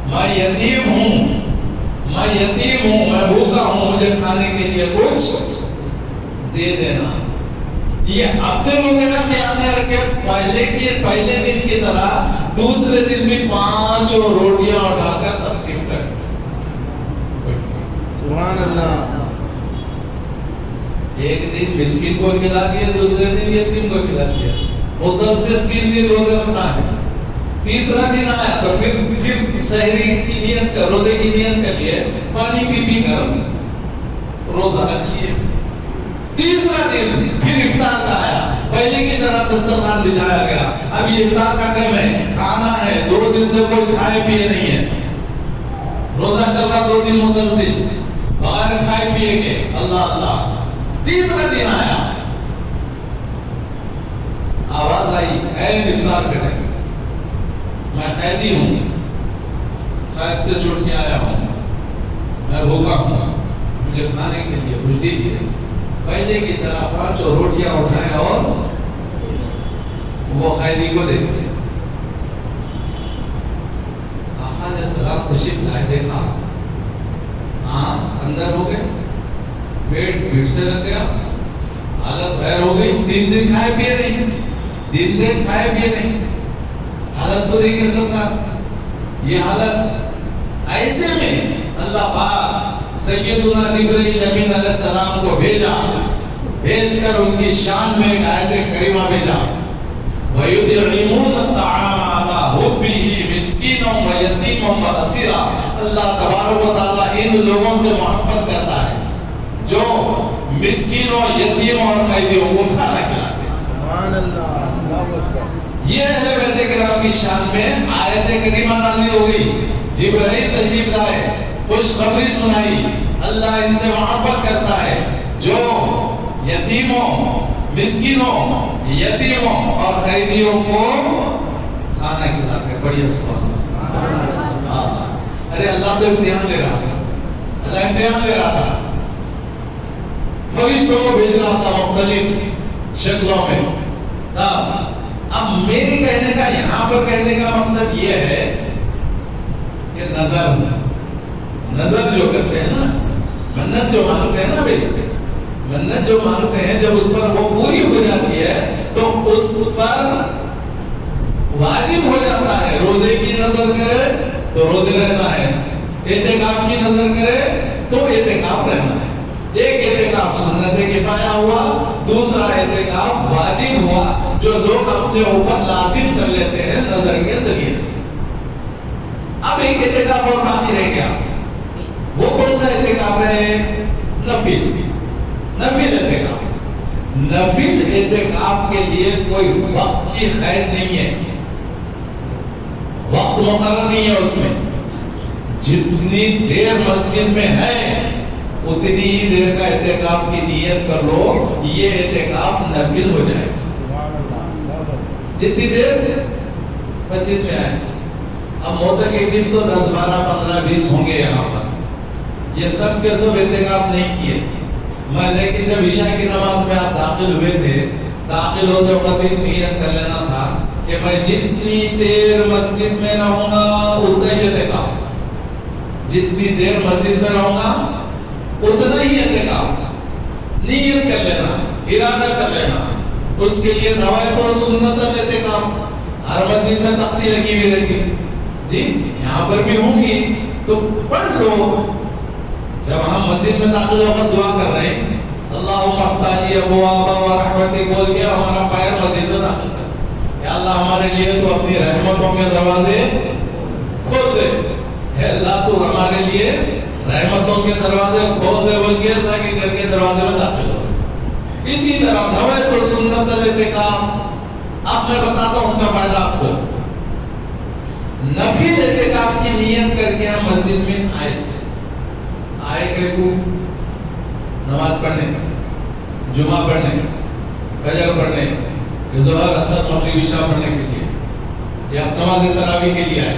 میں یتیم ہوں، میں یتیم ہوں، میں بھوکا مجھے کھانے کے لیے کچھ دے دینا. یہ اپنے روزے کا خیال نہیں رکھے, پہلے دن کی طرح دوسرے دن بھی 5 روٹیاں اٹھا کر تقسیم کر. سبحان اللہ. ایک دن مسکین کو کھلا دیا, دوسرے دن یتیم کو کھلا دیا. مسلسل 3 دن روزے رکھنا ہے. تیسرا دن آیا تو پھر سحری کی نیت کر, روزے کی نیت کر لیے, پانی پی کر روزہ رکھ لیے. تیسرا دن پھر افطار کا آیا, پہلے کی طرح دسترخوان بچھایا گیا. اب یہ افطار کا ٹائم ہے, کھانا ہے. 2 دن سے کوئی کھائے پیے نہیں ہے, روزہ چل رہا 2 دن مسلسل بغیر کھائے پیے کے, اللہ اللہ. تیسرا دن آیا, آواز آئی اے افطار کے ٹائم, میں قیدی ہوں, قید سے چھوٹ کے آیا ہوں, میں بھوکا ہوں, مجھے کھانے کے لیے کچھ دیجیے. پہلے کی طرح 5 روٹیاں اٹھائے اور وہ قیدی کو دے دیا. آقا نے سلام تشریف لائے, دیکھا اندر ہو گئے, پیٹ سے لگ گیا, حالت غیر ہو گئی. 3 دن کھائے پیے نہیں, 3 دن کھائے پیے نہیں. حالت کو دیکھیں سرکار, یہ حالت. ایسے میں اللہ پاک سیدنا جبرائیل امین علیہ السلام کو بھیج کر ان کی شان میں ایک آیت کریمہ بھیجا. وَيُطْعِمُونَ الطَّعَامَ عَلَىٰ حُبِّهِ مِسْكِينًا وَيَتِيمًا وَأَسِيرًا. اللہ تبارک و تعالیٰ ان لوگوں سے محبت کرتا ہے جو مسکینوں, یتیموں اور قیدیوں کو کھانا کھلاتے ہیں. سبحان اللہ. یہ اہل بیت کرام کی شان میں آیت کریمہ نازل ہو گئی. جبرائیل تشریف لائے, خوشخبری سنائی. اللہ ان سے محبت کرتا ہے جو یتیموں, مسکینوں, یتیموں اور قیدیوں کو کھانا کھلاتے ہیں. بڑی سبحان اللہ. ارے اللہ تو امتحان لے رہا تھا, اللہ امتحان لے رہا تھا. فرشتوں کو بھیج رہا تھا مختلف شکلوں میں. اب میرے کہنے کا, یہاں پر کہنے کا مقصد یہ ہے کہ نظر جو کرتے ہیں نا, منت جو مانگتے ہیں نا بھائی, منت جو مانگتے ہیں جب اس پر وہ پوری ہو جاتی ہے تو اس پر واجب ہو جاتا ہے. روزے کی نظر کرے تو روزے رہنا ہے, اعتکاف کی نظر کرے تو اعتکاف رہنا ہے. ایک اعتکاف سنت کفایہ ہوا, دوسرا اعتکاف واجب ہوا جو لوگ اپنے اوپر لازم کر لیتے ہیں نظر کے ذریعے سے. اب ایک اعتکاف اور باقی رہ گیا, وہ کون سا اعتکاف ہے؟ نفل اعتکاف. نفل اعتکاف کے لیے کوئی وقت کی قید نہیں ہے, وقت مقرر نہیں ہے اس میں. جتنی دیر مسجد میں ہے اتنی ہی دیر کا اعتکاف کی نیت کر لو, یہ اعتکاف نفل ہو جائے. جتنی دیر مسجد میں آئے. اب معتکفین تو 10, 12, 15, 20 ہوں گے یہاں پر, یہ سب کے سب اعتکاف نہیں کیے. میں لیکن جب عشاء کی نماز میں آپ داخل ہوئے تھے, داخل ہوتے وقت نیت کر لینا تھا کہ میں جتنی دیر مسجد میں رہوں گا اتنا ہی اعتکاف, جتنی دیر مسجد میں رہوں گا اتنا ہی اعتکاف. نیت کر لینا, ارادہ کر لینا. اس کے لیے روایت اور سنت اعتکاف. ہر مسجد میں تختی لگی ہوئی رہتی ہے جی, یہاں پر بھی ہوں گی تو پڑھ لو. جب ہم مسجد میں داخل ہو کر دعا کر رہے ہیں اللہم افتح لی ابواب رحمتک بول کے ہمارا پیر مسجد میں داخل کر, یا اللہ ہمارے لیے تو اپنی رحمتوں کے دروازے کھول دے, اے اللہ تو ہمارے لیے رحمتوں کے دروازے کھول دے بول کے اللہ کے گھر کے دروازے میں داخل ہو. اسی طرح نوائت اور سنت الاعتکاف. اب میں بتاتا ہوں اس کا فائدہ آپ کو. نفل اعتکاف کی نیت کر کے ہم مسجد میں آئے گئے کو نماز پڑھنے, جمعہ پڑھنے, فجر پڑھنے, ظہر, عصر, مغرب, عشاء پڑھنے کے لیے, یا نماز تراویح کے لیے آئے.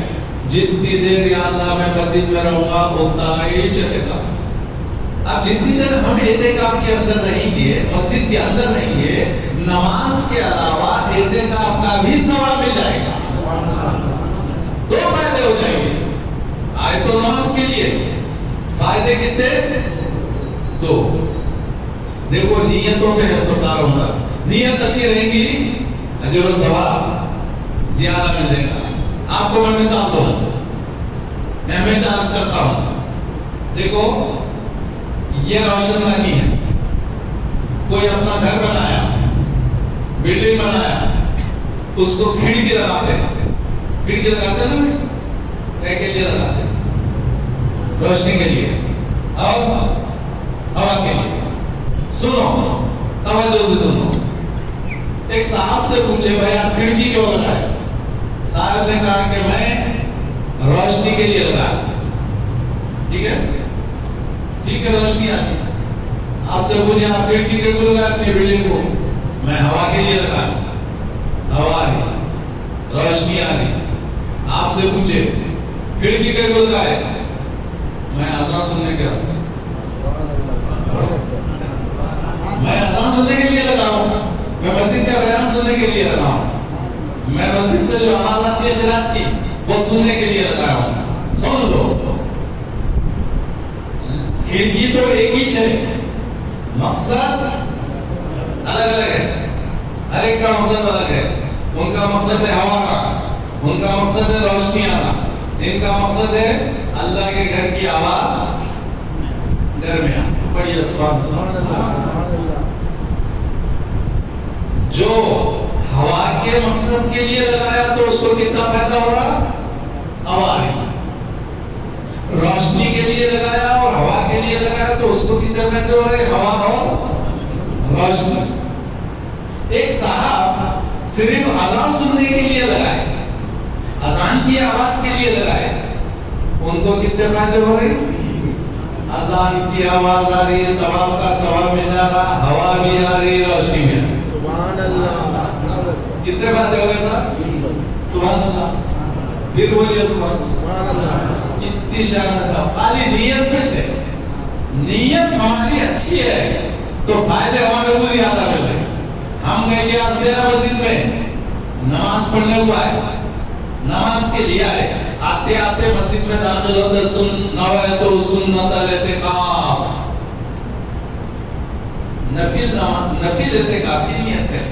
جتنی دیر یا اللہ میں مسجد میں رہوں گا اتنا ہی اعتکاف. اب جتنی دیر ہم اعتکاف کے اندر رہیں گے, مسجد کے اندر رہیں گے, نماز کے علاوہ اعتکاف کا بھی ثواب مل جائے گا. 2 فائدے ہو جائیں گے. آئے تو نماز کے لیے فائدے کتنے؟ تو دیکھو نیتوں پہ حسابدار ہوگا. نیت اچھی رہے گی اجر و ثواب زیادہ ملے گا. آپ کو میں مثال دوں, میں ہمیشہ عرض کرتا ہوں, دیکھو یہ روشن دانی ہے, کوئی اپنا گھر بنایا, بلڈنگ بنایا, اس کو کھڑکی لگاتے ہیں, کھڑکی لگاتے ہیں نا, کہہ کے لیے لگاتے ہیں, روشنی کے لیے اور ہوا کے لیے. سنو, توجہ سے سنو. ایک صاحب سے پوچھے بھائی آپ کھڑکی کیوں لگائے؟ صاحب نے کہا کہ میں روشنی کے لیے لگایا. ٹھیک ہے, ٹھیک ہے, روشنی آ گئی. آپ سے پوچھے آپ کھڑکی کے لیے لگائے اپنی بلڈنگ کو؟ میں ہوا کے لیے لگایا, ہوا آ رہی, روشنی آ رہی. آپ سے پوچھے کھڑکی کے لیے لگائے؟ میں اذان سننے کے واسطے, میں اذان سننے کے لیے لگا ہوں, میں مسجد کا بیان سننے کے لیے لگا ہوں, میں مسجد سے جو آواز آتی ہے قرات کی وہ سننے کے لیے لگا ہوں. سن لو, کھڑکی تو ایک ہی ہے, مقصد الگ الگ ہے, ہر ایک کا مقصد الگ ہے. ان کا مقصد ہے ہوا کا, ان کا مقصد ہے روشنی آنا, ان کا مقصد ہے اللہ کے گھر کی آواز گھر میں آنا. پڑھیے سبحان اللہ. جو ہوا کے مقصد کے لیے لگایا تو اس کو کتنا فائدہ ہو رہا؟ ہوا ہے. روشنی کے لیے لگایا اور ہوا کے لیے لگایا تو اس کو کتنے فائدے ہو رہے؟ ہوا اور روشنی. ایک صاحب صرف اذان سننے کے لیے لگائے, اذان کی آواز کے لیے لگائے, ان کو کتنے فائدے ہو رہے؟ اذان کی آواز آ رہی, ثواب کا ثواب مل رہا, ہوا بھی آ رہی, روشنی بھی آ رہی. سبحان اللہ. کتنے فائدے ہو گئے صاحب؟ سبحان اللہ. پھر بولیے سبحان اللہ. کتنی شان ہے صاحب. خالی نیت میں سے, نیت ہماری اچھی ہے تو فائدے ہمارے کو زیادہ مل رہے. ہم گئے کہ اسلحہ مسجد میں نماز پڑھنے کو آئے, نماز کے لیے آئے, آتے آتے مسجد میں داخل ہوتے نویت سنت الاعتکاف, نفل اعتکاف کی نیت ہے.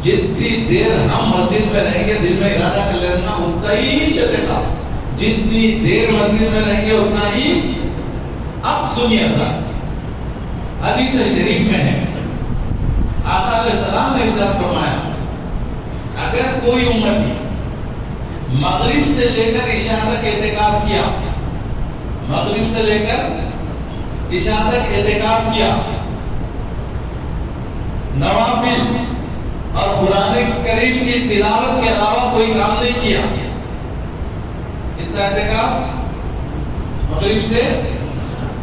جتنی دیر ہم مسجد میں رہیں گے دل میں ارادہ کر لینا اتنا ہی اعتکاف, جتنی دیر مسجد میں رہیں گے اتنا ہی. اب سنیے صاحب, حدیث شریف میں ہے آقا علیہ السلام نے ارشاد فرمایا اگر کوئی امتی مغرب سے لے کر عشاء تک اعتکاف کیا, مغرب سے لے کر عشاء تک اعتکاف کیا, نوافل اور قرآن کریم کی تلاوت کے علاوہ کوئی کام نہیں کیا, اتنا اعتکاف مغرب سے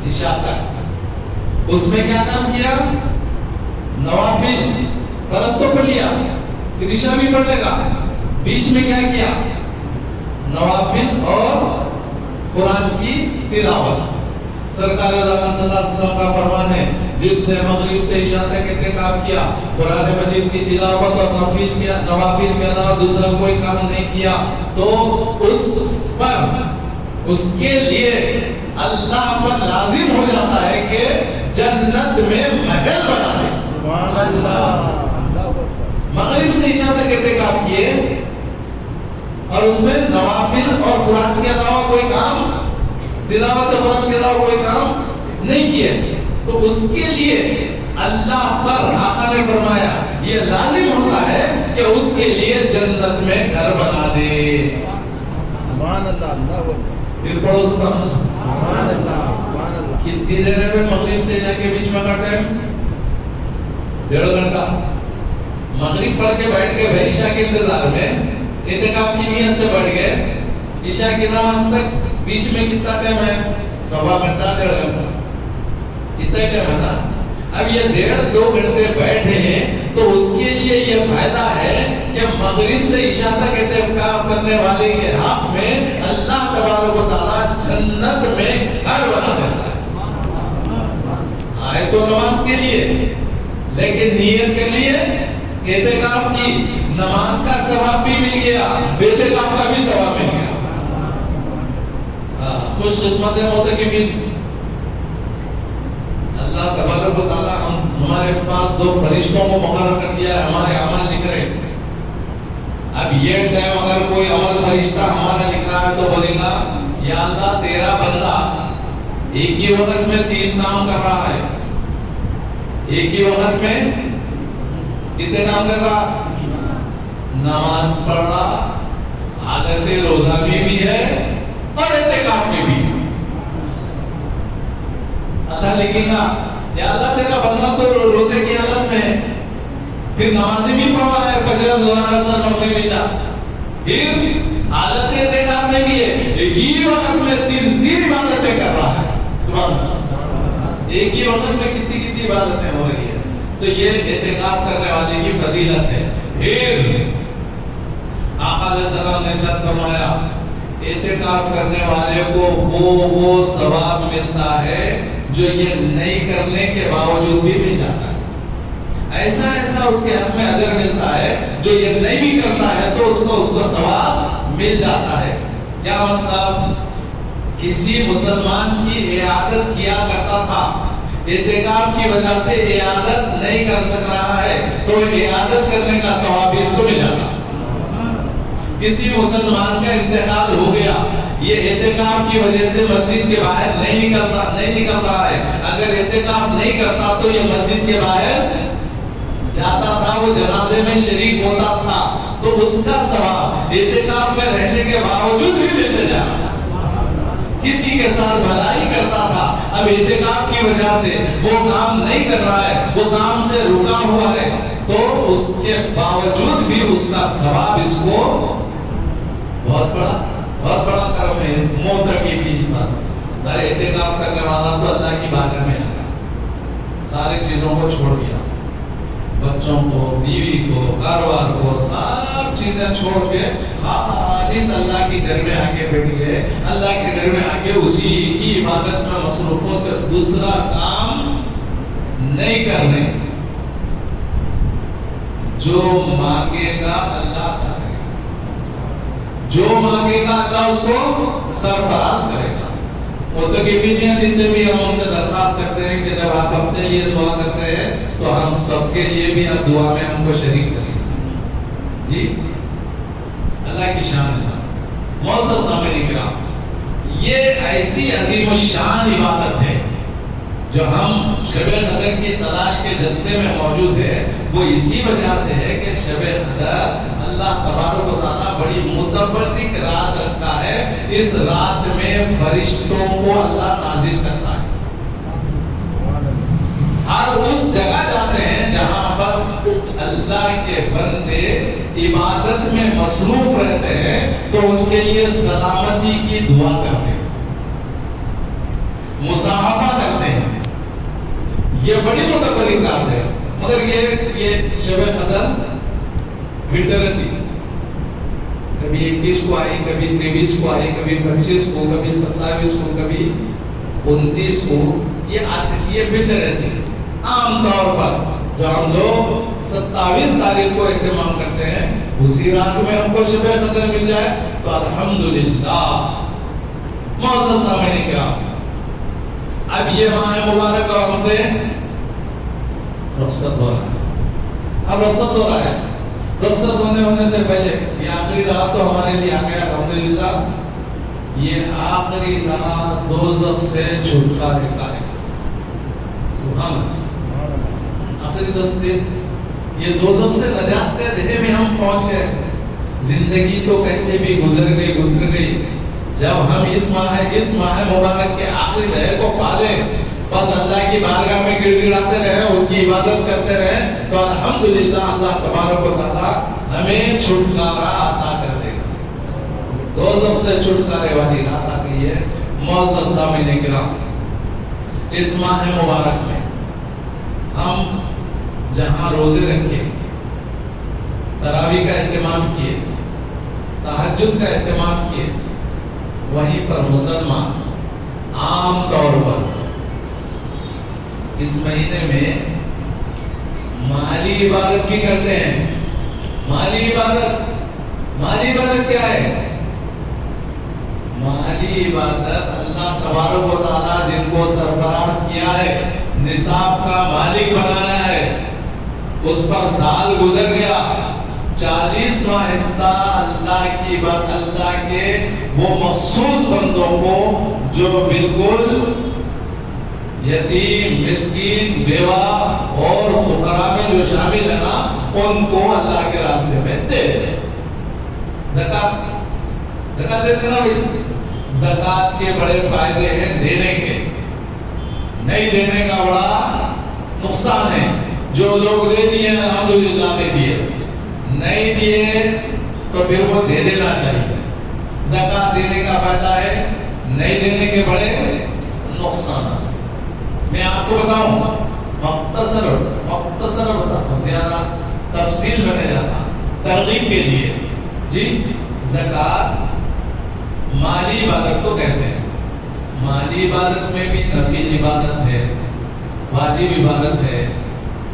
عشاء تک, اس میں کیا کام کیا؟ نوافل فرض تو پڑھ لیا, پھر عشاء بھی پڑھ لے گا, بیچ میں کیا کیا؟ نوافل اور قرآن کی تلاوت. سرکار عالم صلی اللہ علیہ وسلم کا فرمان ہے جس نے مغرب سے عشاء تک اعتکاف کیا, قرآن مجید کی تلاوت اور نوافل کے علاوہ دوسرا کوئی کام نہیں کیا تو اس پر, اس کے لیے اللہ پر لازم ہو جاتا ہے کہ جنت میں محل بنا دے. سبحان اللہ. مغرب سے عشاء تک اعتکاف کیے اور اس میں نوافل اور قرآن کے علاوہ کوئی کام, تلاوت قرآن کے علاوہ کوئی کام نہیں کیے تو اس کے لیے اللہ پر آقا نے فرمایا یہ لازم ہوتا ہے کہ اس کے لیے جنت میں گھر بنا دے. سبحان اللہ. اللہ پھر پڑھو سبحان اللہ. سبحان اللہ. سبحان اللہ. کتنی دیر ہے مغرب سے جا کے بیچ میں کا ٹائم؟ 1.5 گھنٹہ. مغرب پڑھ کے بیٹھ گئے بھائی عشاء کے انتظار میں, اعتکاف کی نیت سے بیٹھ گئے, عشاء کی نماز تک بیچ میں کتنا ٹائم ہے؟ 1.25 گھنٹہ 1.5 گھنٹہ, اتنا ٹائم ہے نا. اب یہ 1.5-2 گھنٹے بیٹھے ہیں تو اس کے لیے یہ فائدہ ہے کہ مغرب سے عشاء تک اعتکاف کرنے والے کے حق میں اللہ تبارک و تعالی جنت میں گھر بنا دیتا ہے. آئے تو نماز کے لیے لیکن نیت کے لیے اعتکاف کی, نماز کا ثواب بھی مل گیا, اعتکاف کا بھی ثواب مل گیا. خوش قسمت ہے معتکفین. فرشتوں کو مقرر کر دیا ہے ہمارے عمل لکھ رہے. اب یہ ٹائم اگر کوئی عمل فرشتہ ہمارا لکھ رہا ہے تو بولے گا یا اللہ تیرا بندہ ایک ہی وقت میں 3 کام کر رہا ہے. ایک ہی وقت میں کتنے کام کر رہا؟ نماز پڑھ رہا، عادت روزہ میں بھی ہے اور اعتکاف میں بھی. اللہ لکھے گا یا اللہ تیرا بندہ تو روزے کی حالت میں ہے، پھر نمازیں بھی پڑھ رہا ہے، فجر ظہر عصر مغرب عشاء، پھر عادت اعتکاف میں بھی ہے، ایک ہی وقت میں تین عبادتیں کر رہا ہے. سبحان اللہ، ایک ہی وقت میں کتنی عبادتیں ہو رہی ہے. تو یہ اعتکاف کرنے والے کی فضیلت ہے. پھر آقا علیہ السلام نے ارشاد فرمایا اعتکاف کرنے والے کو وہ ثواب ملتا ہے جو یہ نہیں کرنے کے باوجود بھی مل جاتا ہے. ایسا اس کے حق میں اجر ملتا ہے، جو یہ نہیں بھی کرتا ہے تو اس کو ثواب مل جاتا ہے. کیا مطلب؟ کسی مسلمان کی عیادت کیا کرتا تھا، اعتکاف کی وجہ سے عیادت نہیں کر سک رہا ہے تو عیادت کرنے کا ثواب بھی اس کو مل جاتا. کسی مسلمان کا انتقال ہو گیا، یہ اعتکاف کی وجہ سے مسجد کے باہر نہیں نکل رہا ہے، اگر اعتکاف نہیں کرتا تو یہ مسجد کے باہر جاتا تھا، وہ جنازے میں شریک ہوتا تھا، تو اس کا ثواب اعتکاف میں رہنے کے باوجود بھی ملتے جا رہا. کسی کے ساتھ بھلائی کرتا تھا، اب اعتکاف کی وجہ سے وہ کام نہیں کر رہا ہے، وہ کام سے رکا ہوا ہے، تو اس کے باوجود بھی اس کا ثواب اس کو بہت بڑا کرم ہے. معتکفین پر ارے اعتکاف کرنے والا تو اللہ کی بارگاہ میں آ گیا، ساری چیزوں کو چھوڑ دیا، بچوں کو، بیوی کو، کاروبار کو، سب چیزیں چھوڑ کے خالص اللہ کے گھر میں آ کے بیٹھ گئے. اللہ کے گھر میں آ کے اسی کی عبادت میں مصروف ہو کر دوسرا کام نہیں کر رہے. جو مانگے گا اللہ کرے گا، جو مانگے گا اللہ اس کو سرفراز کرے گا. معتکفین جتنے بھی ہم ان سے درخواست کرتے ہیں کہ جب آپ اپنے لیے دعا کرتے ہیں تو ہم سب کے لیے بھی آپ دعا میں ہم کو شریک کریے. جی اللہ کی شان ہے. معزز سامعین کرام، یہ ایسی عظیم الشان عبادت ہے جو ہم شب قدر کی تلاش کے جلسے میں موجود ہے. وہ اسی وجہ سے ہے کہ شب قدر اللہ تبارک و تعالیٰ بڑی متبرک رات رکھتا ہے. اس رات میں فرشتوں کو اللہ نازل کرتا ہے. ہر اس جگہ جاتے ہیں جہاں پر اللہ کے بندے عبادت میں مصروف رہتے ہیں تو ان کے لیے سلامتی کی دعا کرتے ہیں، مصافحہ کرتے ہیں. یہ بڑی متبرک رات ہے. مگر یہ شب قدر پھرتے رہتی، کبھی 21 کو آئی، کبھی 23 کو آئی، کبھی 25 کو، کبھی 27 کو، کبھی 29 کو. یہ پھرتے رہتی ہے. عام طور پر جو ہم لوگ 27 تاریخ کو اہتمام کرتے ہیں، اسی رات میں ہم کو شب قدر مل جائے تو الحمدللہ. معزز سامعین کرام، اب یہ ماہ مبارک اور ہم سے رخصت ہو رہا ہے. اب رخصت ہو رہا ہے. رخصت ہونے سے پہلے یہ آخری رات تو ہمارے لیے آ گیا الحمدللہ. یہ آخری رات دوزخ سے چھٹکارے کا ہے. سبحان اللہ. آخری 10 دن یہ دوزخ سے نجات کے دہے میں ہم پہنچ گئے. زندگی تو کیسے بھی گزر گئی. جب ہم اس ماہ مبارک کے آخری دہے کو پالیں، بس اللہ کی بارگاہ میں گڑ گڑاتے رہے، اس کی عبادت کرتے رہے تو الحمدللہ اللہ تبارک و تعالیٰ ہمیں چھٹکارا عطا کر دے گا. دوزخ سے چھٹکارے والی رات آ گئی ہے. معزز سامعین کرام، اس ماہ مبارک میں ہم جہاں روزے رکھے، تراویح کا اہتمام کیے، تہجد کا اہتمام کیے، وہیں پر مسلمان عام طور پر اس مہینے میں مالی عبادت بھی کرتے ہیں. مالی عبادت کیا ہے؟ مالی عبادت اللہ تبارک و تعالیٰ جن کو سرفراز کیا ہے، نصاب کا مالک بنایا ہے، اس پر سال گزر گیا، 40واں حصہ اللہ کے وہ مخصوص بندوں کو جو بالکل یتیم، مسکین، بیوہ اور فقراء میں جو شامل ہے نا، ان کو اللہ کے راستے میں دے دے۔ زکات دیتے نا بھائی، زکات کے بڑے فائدے ہیں دینے کے، نہیں دینے کا بڑا نقصان ہے۔ جو لوگ دے دیے الحمدللہ دے دیے، نہیں دیے تو پھر وہ دے دینا چاہیے۔ زکات دینے کا فائدہ ہے، نہیں دینے کے بڑے نقصان۔ میں آپ کو بتاؤں، مختصر بتاتا ہوں، زیادہ تفصیل میں نہیں جاتا، ترغیب کے لیے۔ جی، زکات مالی عبادت کو کہتے ہیں۔ مالی عبادت میں بھی نفل عبادت ہے، واجب عبادت ہے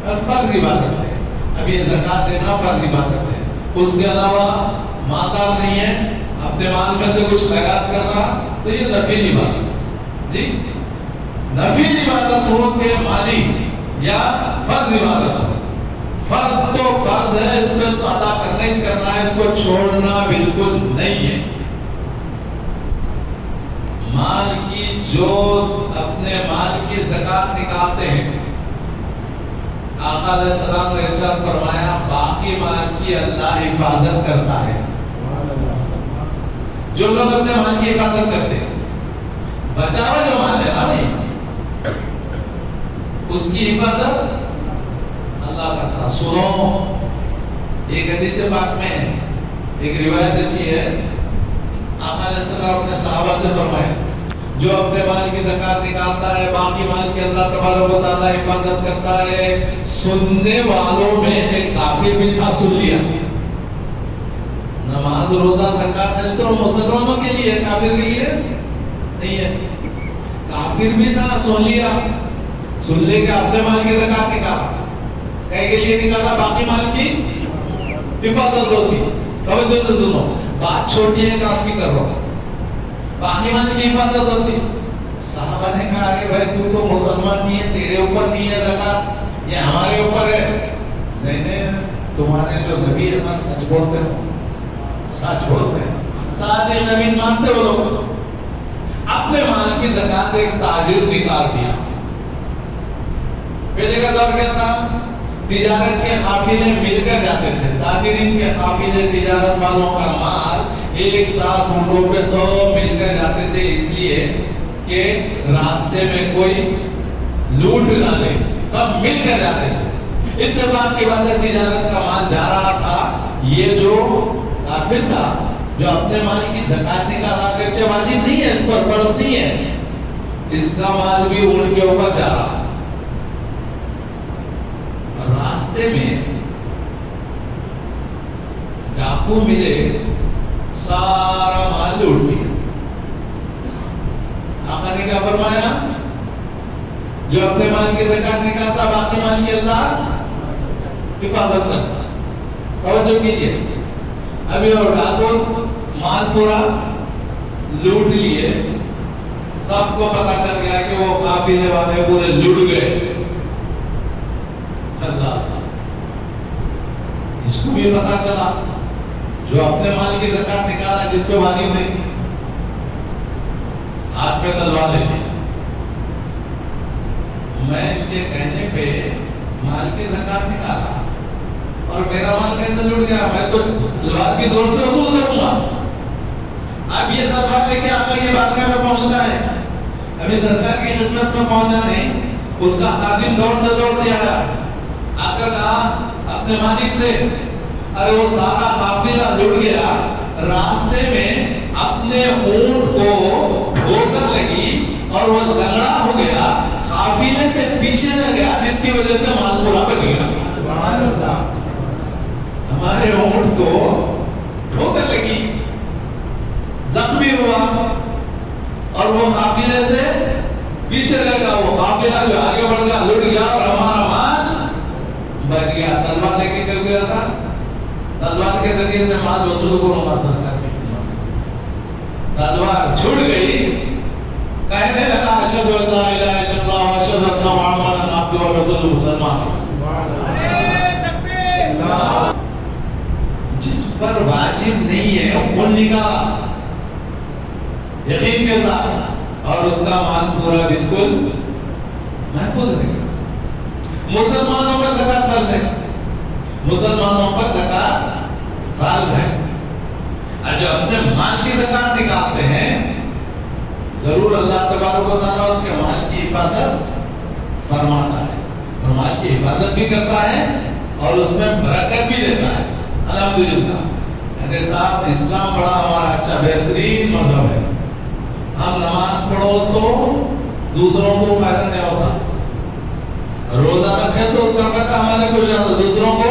اور فرض عبادت ہے۔ اب یہ زکات دینا فرض عبادت ہے، اس کے علاوہ مالدار نہیں ہے، اپنے مال میں سے کچھ خیرات کر رہا، تو یہ نفل عبادت ہے۔ جی، نفل عبادت ہو کہ مالی یا فرض عبادت ہو، فرض تو فرض ہے، اس میں تو ادا کرنا ہی کرنا ہے، اس کو چھوڑنا بالکل نہیں ہے۔ مال کی جو اپنے مال کی زکات نکالتے ہیں، آقا علیہ السلام نے ارشاد فرمایا باقی مال کی اللہ حفاظت کرتا ہے۔ جو لوگ اپنے مال کی حفاظت کرتے ہیں، بچا ہوا جو مال ہے نا نہیں، اس کی حفاظت اللہ کرتا ہے۔ سنو، ایک حدیث پاک میں ایک روایت ایسی ہے، آقا علیہ السلام اپنے صحابہ سے فرمائے جو اپنے مال کی زکات نکالتا ہے، باقی مال کی اللہ تبارک و تعالیٰ حفاظت کرتا ہے۔ سننے والوں میں ایک کافر بھی تھا، سن لیا۔ نماز، روزہ، زکات، حج تو مسلمانوں کے لیے، کافر کے لیے نہیں ہے۔ کافر بھی تھا، سن لیا، سن لے کے اپنے مال کی زکات نکالا، کہے کے لیے نکالا، باقی مال کی حفاظت ہوتی۔ توجہ سے سنو، بات چھوٹی ہے کام بھی کر رہا ہوں، باقی مال کی حفاظت ہوتی۔ صحابہ نے کہا کہ بھائی تو تو مسلمان نہیں ہے، تیرے اوپر نہیں ہے زکات، یہ ہمارے اوپر ہے۔ نہیں، تمہارے جو نبی ہے نا سچ بولتے ہیں، سچ بولتے ہیں، صادق امین مانتے ہو لوگ۔ اپنے مال کی زکات ایک تاجر نکال دیا۔ پہلے کا دور کیا تھا؟ تجارت کے قافلے مل کر جاتے تھے، تاجرین کے قافلے، تجارت والوں کا مال ایک ساتھ اونٹوں پہ سب مل کر جاتے تھے، اس لیے کہ راستے میں کوئی لوٹ نہ لے، سب مل کر جاتے تھے۔ اتفاق کی بات ہے، تجارت کا مال جا رہا تھا، یہ جو کافر تھا جو اپنے مال کی زکات نکالا، اگرچہ واجب نہیں ہے، اس پر فرض نہیں ہے، اس کا مال بھی اونٹ کے اوپر جا رہا۔ راستے میں ڈاکو ملے، سارا مال لوٹ لیا۔ آقا نے کیا فرمایا؟ جو اپنے مال کی زکات نکالتا، باقی مال کی اللہ حفاظت کرتا۔ توجہ کیجیے، ابھی اور ڈاکو مال پورا لوٹ لیے، سب کو پتا چل گیا کہ وہ قافلے والے پورے لوٹ گئے۔ اس کو بھی پتا چلا، جو اپنے مال کی زکات نکالا جس پہ واجب نہیں تھی، ہاتھ پہ تلوار لے لیا۔ میں ان کے کہنے پہ مال کی زکات نکالا اور میرا مال کیسے لوٹ گیا؟ میں تو تلوار کی زور سے وصول کروں گا۔ اب یہ تلوار لے کے آقا کی بارگاہ میں پہنچتا ہے، ابھی سرکار کی خدمت میں پہنچا نہیں، اس کا خادم دوڑتے آیا، آ کر کہا اپنے مالک سے، ارے وہ سارا قافلہ لٹ گیا، راستے میں اپنے اونٹ کو ٹھوکر لگی اور وہ لنگڑا ہو گیا، قافلے سے پیچھے نہ گیا، جس کی وجہ سے مال پورا بچ گیا۔ سبحان اللہ۔ ہمارے اونٹ کو ٹھوکر لگی، زخمی ہوا اور وہ قافلے سے پیچھے رہ گیا، وہ قافلہ جو آگے بڑھ گیا لٹ گیا اور ہمارا مال بچ گیا۔ تلوار لے کے کر گیا تھا، تلوار کے ذریعے سے مال وصول کروں گا سرکار کی خدمت سے۔ تلوار چھوٹ گئی، کہنے لگا اشہد ان لا الہ الا اللہ واشہد ان محمدا عبدہ ورسولہ، مسلمان۔ جس پر واجب نہیں ہے وہ نکالا یقین کے ساتھ اور اس کا مال پورا بالکل محفوظ رہے گا. مسلمانوں پر زکات فرض ہے, مسلمانوں پر زکات فرض ہے. جو اپنے مال کی زکات نکالتے ہیں ضرور اللہ تبارک و تعالیٰ اس کے مال کی حفاظت فرماتا ہے اور مال کی حفاظت بھی کرتا ہے اور اس میں برکت بھی دیتا ہے. الحمدللہ. میرے صاحب اسلام بڑا ہمارا اچھا بہترین مذہب ہے. ہم نماز پڑھو تو دوسروں کو فائدہ نہیں ہوتا, روزہ رکھے تو اس کا فائدہ ہمارے کو زیادہ, دوسروں کو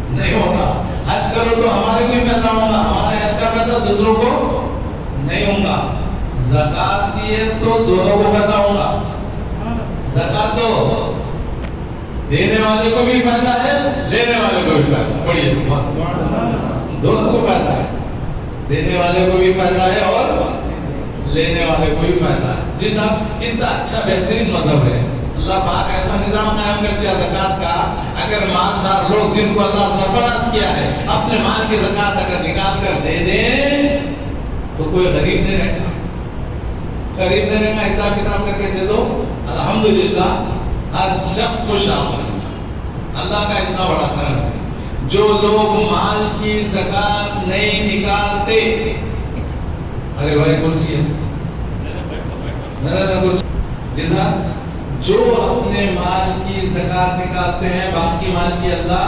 نہیں ہوتا. حج کرو تو ہمارے کو فائدہ ہوگا, ہمارے حج کا فائدہ دوسروں کو نہیں ہوگا. زکات دیے تو دونوں کو فائدہ ہوگا. زکات تو دینے والے کو بھی فائدہ ہے, لینے والے کو بھی فائدہ. پڑھیے دونوں کو فائدہ ہے, دینے والے کو بھی فائدہ ہے اور لینے والے کو بھی فائدہ ہے. جی صاحب کتنا اچھا بہترین مذہب ہے. اللہ پاک ایسا نظام قائم کر دیا زکات کا, اگر مالدار لوگ جن کو اللہ سرفراز کیا ہے اپنے مال کی زکات اگر نکال کر دے دیں تو کوئی غریب نہیں رہتا, غریب نہیں رہنا. حساب کتاب کر کے دے دو, الحمدللہ ہر شخص کو شامل ہوگا. اللہ کا اتنا بڑا کرم ہے. جو لوگ مال کی زکات نہیں نکالتے, ارے بھائی کرسی ہے جیسا, جو اپنے مال کی زکات نکالتے ہیں باقی مال کی اللہ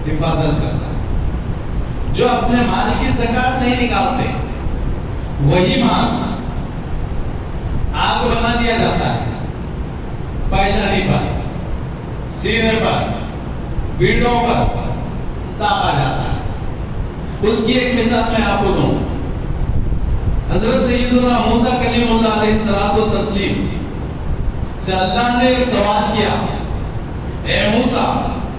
حفاظت کرتا ہے. جو اپنے مال کی زکات نہیں نکالتے وہی مال آگ بنا دیا جاتا ہے پیشانی پر, سینے پر, پیٹھوں پر داغا جاتا ہے. اس کی ایک مثال میں آپ کو دوں. حضرت سیدنا موسیٰ کلیم اللہ علیہ الصلوۃ والتسلیم سے اللہ نے ایک سوال کیا, اے موسیٰ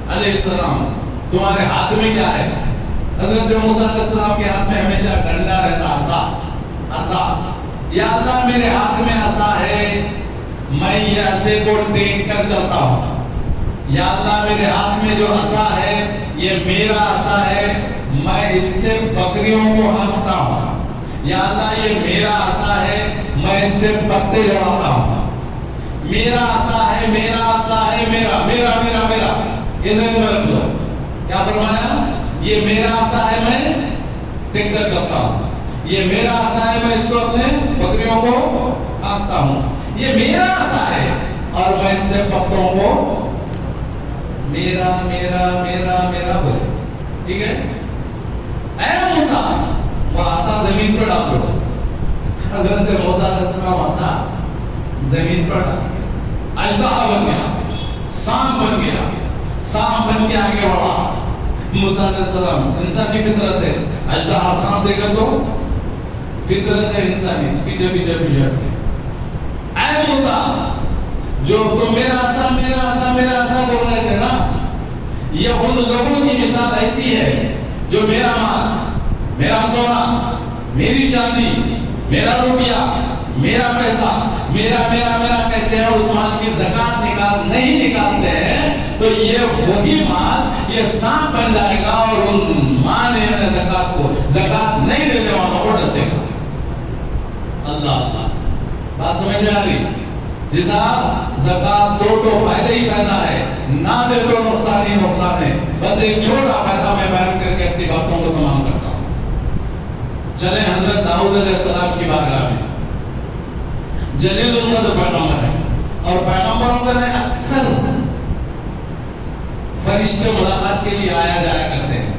علیہ السلام تمہارے ہاتھ میں کیا ہے؟ حضرت موسیٰ علیہ السلام کے ہاتھ میں ہمیشہ ڈنڈا رہتا, عصا. یا اللہ میرے ہاتھ میں عصا ہے, میں یہ عصے کو ٹیک کر چلتا ہوں. یا اللہ میرے ہاتھ میں جو عصا ہے یہ میرا عصا ہے, میں اس سے بکریوں کو ہانکتا ہوں. یا اللہ یہ میرا عصا ہے, میں اس سے پتے جڑاتا ہوں. میرا عصا ہے, میرا عصا ہے, میرا میرا میرا میرا. یہ ذہن میں رکھ لو. کیا فرمایا؟ یہ میرا عصا ہے, میں ٹیک کر چلتا ہوں. یہ میرا عصا ہے, میں اس کو اپنے بکریوں کو ہانکتا ہوں. یہ میرا عصا ہے اور میں اس سے پتوں کو میرا میرا میرا میرا بولے. ٹھیک ہے. اے موسیٰ وہ عصا زمین پر ڈال دو. حضرت موسیٰ علیہ السلام عصا زمین پر ڈال دیا, اژدہا بن گیا, سانپ بن گیا, سانپ بن کے آگے بڑھا. موسیٰ علیہ السلام, انسان کی فطرت ہے, اژدہا سانپ دے گا تو فطرت ہے انسانی, پیچھے پیچھے پیچھے. اے موسیٰ جو تم میرا عصا میرا عصا میرا عصا بول رہے تھے نا, یہ ان لوگوں کی مثال ایسی ہے جو میرا مال, میرا سونا, میری چاندی, میرا روپیہ, میرا پیسہ, میرا میرا میرا کہتے ہیں اور اس مال کی زکات نہیں نکالتے ہیں تو یہ وہی مال یہ سانپ بن جائے گا اور ان مال یعنی زکات کو, زکات نہیں دینے والوں کو ڈسے گا. اللہ اللہ. بات سمجھ میں آ رہی؟ جی صاحب زکات دو تو فائدہ ہی فائدہ ہے, نہ دے تو نقصان ہی نقصان ہے. بس ایک چھوٹا فائدہ میں بیان کر کے اپنی باتوں کو تمام کرتا ہوں. چلیں حضرت داؤد علیہ السلام کی بارگاہ میں. جلیل القدر پیغمبر ہے اور پیغمبروں کا نے اکثر فرشتے ملاقات کے لیے آیا جایا کرتے ہیں.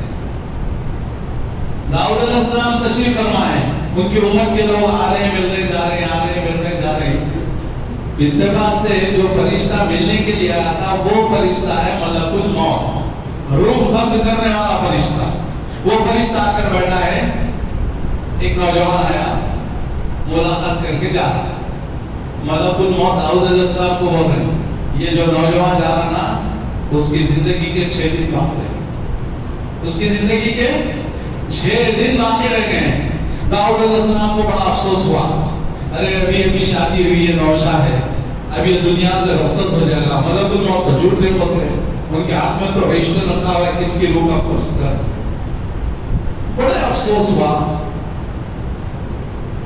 داؤد علیہ السلام تشریف فرما ہے, ان کی امت کے لوگ آ رہے ہیں, مل رہے جا رہے ہیں, آ رہے ہیں, مل رہے جا رہے ہیں. اتفاق سے جو فرشتہ ملنے کے لیے آیا تھا وہ فرشتہ ہے ملک الموت, روح قبض کرنے والا فرشتہ. وہ فرشتہ آ کر بیٹھا ہے. ایک نوجوان آیا, ملاقات کر کے جا رہا. ملک الموت داؤد علیہ السلام کو بول رہے ہیں یہ جو نوجوان جا رہا نا اس کی زندگی کے 6 دن باقی رہے, اس کی زندگی کے 6 دن باقی رہ گئے ہیں. داؤد علیہ السلام کو بڑا افسوس ہوا, ارے ابھی شادی ہوئی ہے, نوشا ہے, اب یہ دنیا سے رخصت ہو جائے گا. ملک الموت تو جھوٹ نہیں بولتے, ان کے ہاتھ میں تو رجسٹر رکھا ہوا ہے کس کی روح کا قبض کر. بڑے افسوس ہوا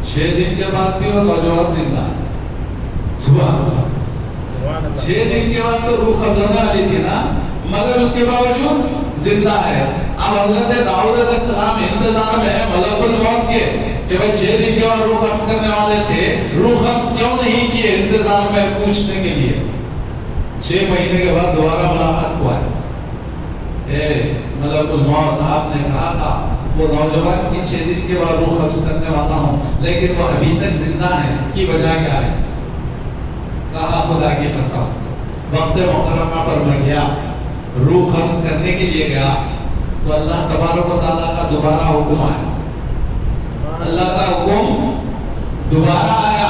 6 دن کے بعد بھی وہ نوجوان زندہ ہے. سبحان اللہ. سبحان اللہ. 6 دن کے بعد تو روح قبض ہونے والی تھی نا، مگر اس کے باوجود زندہ ہے. اب حضرت داؤد علیہ السلام انتظار میں ہے ملک الموت کے کہ بھائی 6 دن کے بعد روح قبض کرنے والے تھے، روح قبض کیوں نہیں کیے؟ انتظار میں پوچھنے کے لیے. 6 مہینے کے بعد دوبارہ ملاقات ہوا ہے. اے ملک الموت، آپ نے کہا تھا وہ نوجوان کی 6 دن کے بعد روح قبض کرنے والا ہوں، لیکن وہ ابھی تک زندہ ہے، اس کی وجہ کیا ہے؟ کہا خدا کی قسم وقت مکرمہ پر میں گیا، روح قبض کرنے کے لیے گیا تو اللہ تبارک و تعالیٰ کا دوبارہ حکم آیا. اللہ کا حکم دوبارہ آیا،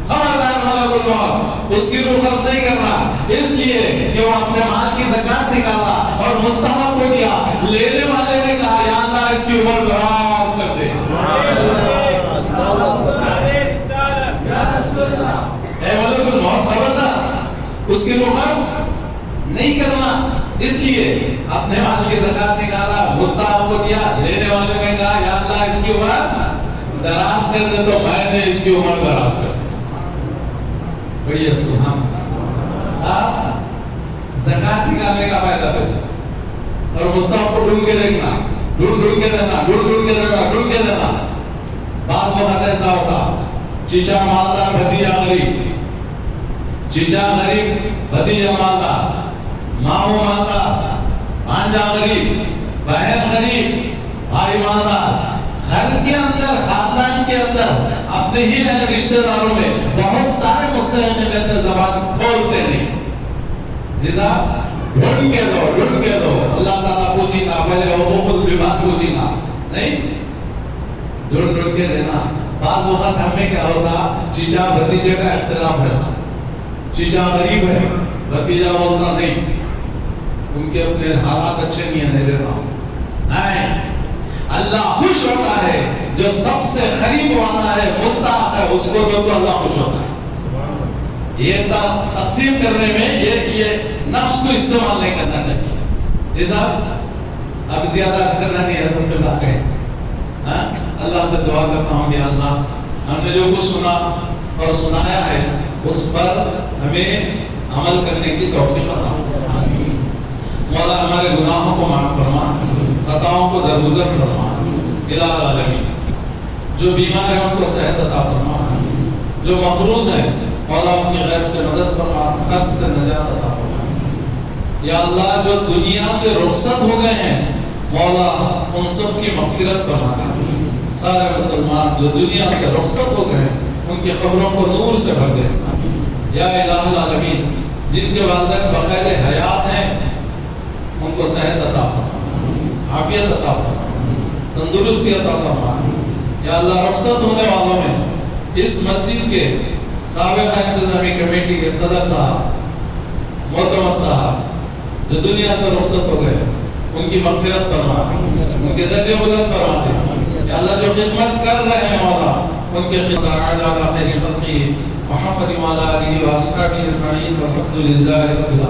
خبردار ملک الموت اس کی روح قبض نہیں کرنا، اس لیے کہ وہ اپنے مال کی زکات نکالا اور مستحق کو دیا. لینے والے نے کہا یا اللہ اس کی عمر دراز کر دے. اے ملک الموت خبردار اس کی روح قبض نہیں کرنا، اس لیے اپنے مال کی زکات نکالا، مستحق کو دیا. لینے والے نے کہا یا اللہ اس کی عمر دراز کر دے، تو میں نے اس کی عمر دراز کر دی. بڑی سبحان اللہ. صاحب زکات نکالنے کا فائدہ تو اور مستحق کو ڈھونڈ کے دیکھنا، ڈھونڈ کے دینا، ڈھونڈ کے دینا. بعض وقت ایسا ہوتا چچا مالدار بھتیجا غریب، چچا غریب بھتیجا مالدار، ماموں مالدار بھانجا غریب، بہن غریب، بھائی مالدار. گھر کے اندر، خاندان کے اندر، اپنے ہی رشتہ داروں میں بہت سارے مستحق رہتے، زبان کھولتے نہیں. لذا ڈھونڈ کے دو. اللہ تعالیٰ کو جینا، پہلے حقوق العباد کو جینا نہیں، ڈھونڈ کے دینا. بعض وقت ہمیں کیا ہوتا، چچا بھتیجے کا اختلاف رہتا. چچا غریب ہے، بھتیجا بولتا نہیں ان کے اپنے حالات اچھے نہیں دیتا ہوں. نہیں، اللہ خوش ہوتا ہے جو سب سے قریب والا ہے، مستحق ہے، اس کو دو تو اللہ خوش ہوتا ہے. یہ تقسیم کرنے میں یہ نفس کو استعمال نہیں کرنا چاہیے. یہ صاحب اب زیادہ عرض کرنا نہیں ہے، سب خدا کہے. اللہ سے دعا کرتا ہوں کہ اللہ ہم نے جو کچھ سنا اور سنایا ہے اس پر ہمیں عمل کرنے کی توفیق عطا فرما. مولا ہمارے گناہوں کو معاف فرما، خطاؤں کو درگزر فرما. الہ العالمین جو بیمار ہیں ان کو صحت عطا فرما، جو مفروض ہیں مولا ان کی غیب سے مدد فرما، قرض سے نجات عطا فرما. یا اللہ جو دنیا سے رخصت ہو گئے ہیں مولا ان سب کی مغفرت فرما دے. سارے مسلمان جو دنیا سے رخصت ہو گئے ان کی خبروں کو نور سے بھر دے. یا الہ العالمین جن کے والدین بقید حیات ہیں ان کو صحت عطا فرما، عافیت عطا فرما، تندرستی عطا فرما. یا اللہ رخصت ہونے والوں میں اس مسجد کے سابقہ انتظامی کمیٹی کے صدر صاحب، معتمد صاحب جو دنیا سے رخصت ہو گئے ان کی مغفرت فرما، ان کے درجے بلند فرما دے. یا اللہ جو خدمت کر رہے ہیں مولا ان کے خدمت علی خیر خلقی محمد وعلی آلہ واصحابہ اجمعین والحمد للہ رب العالمین.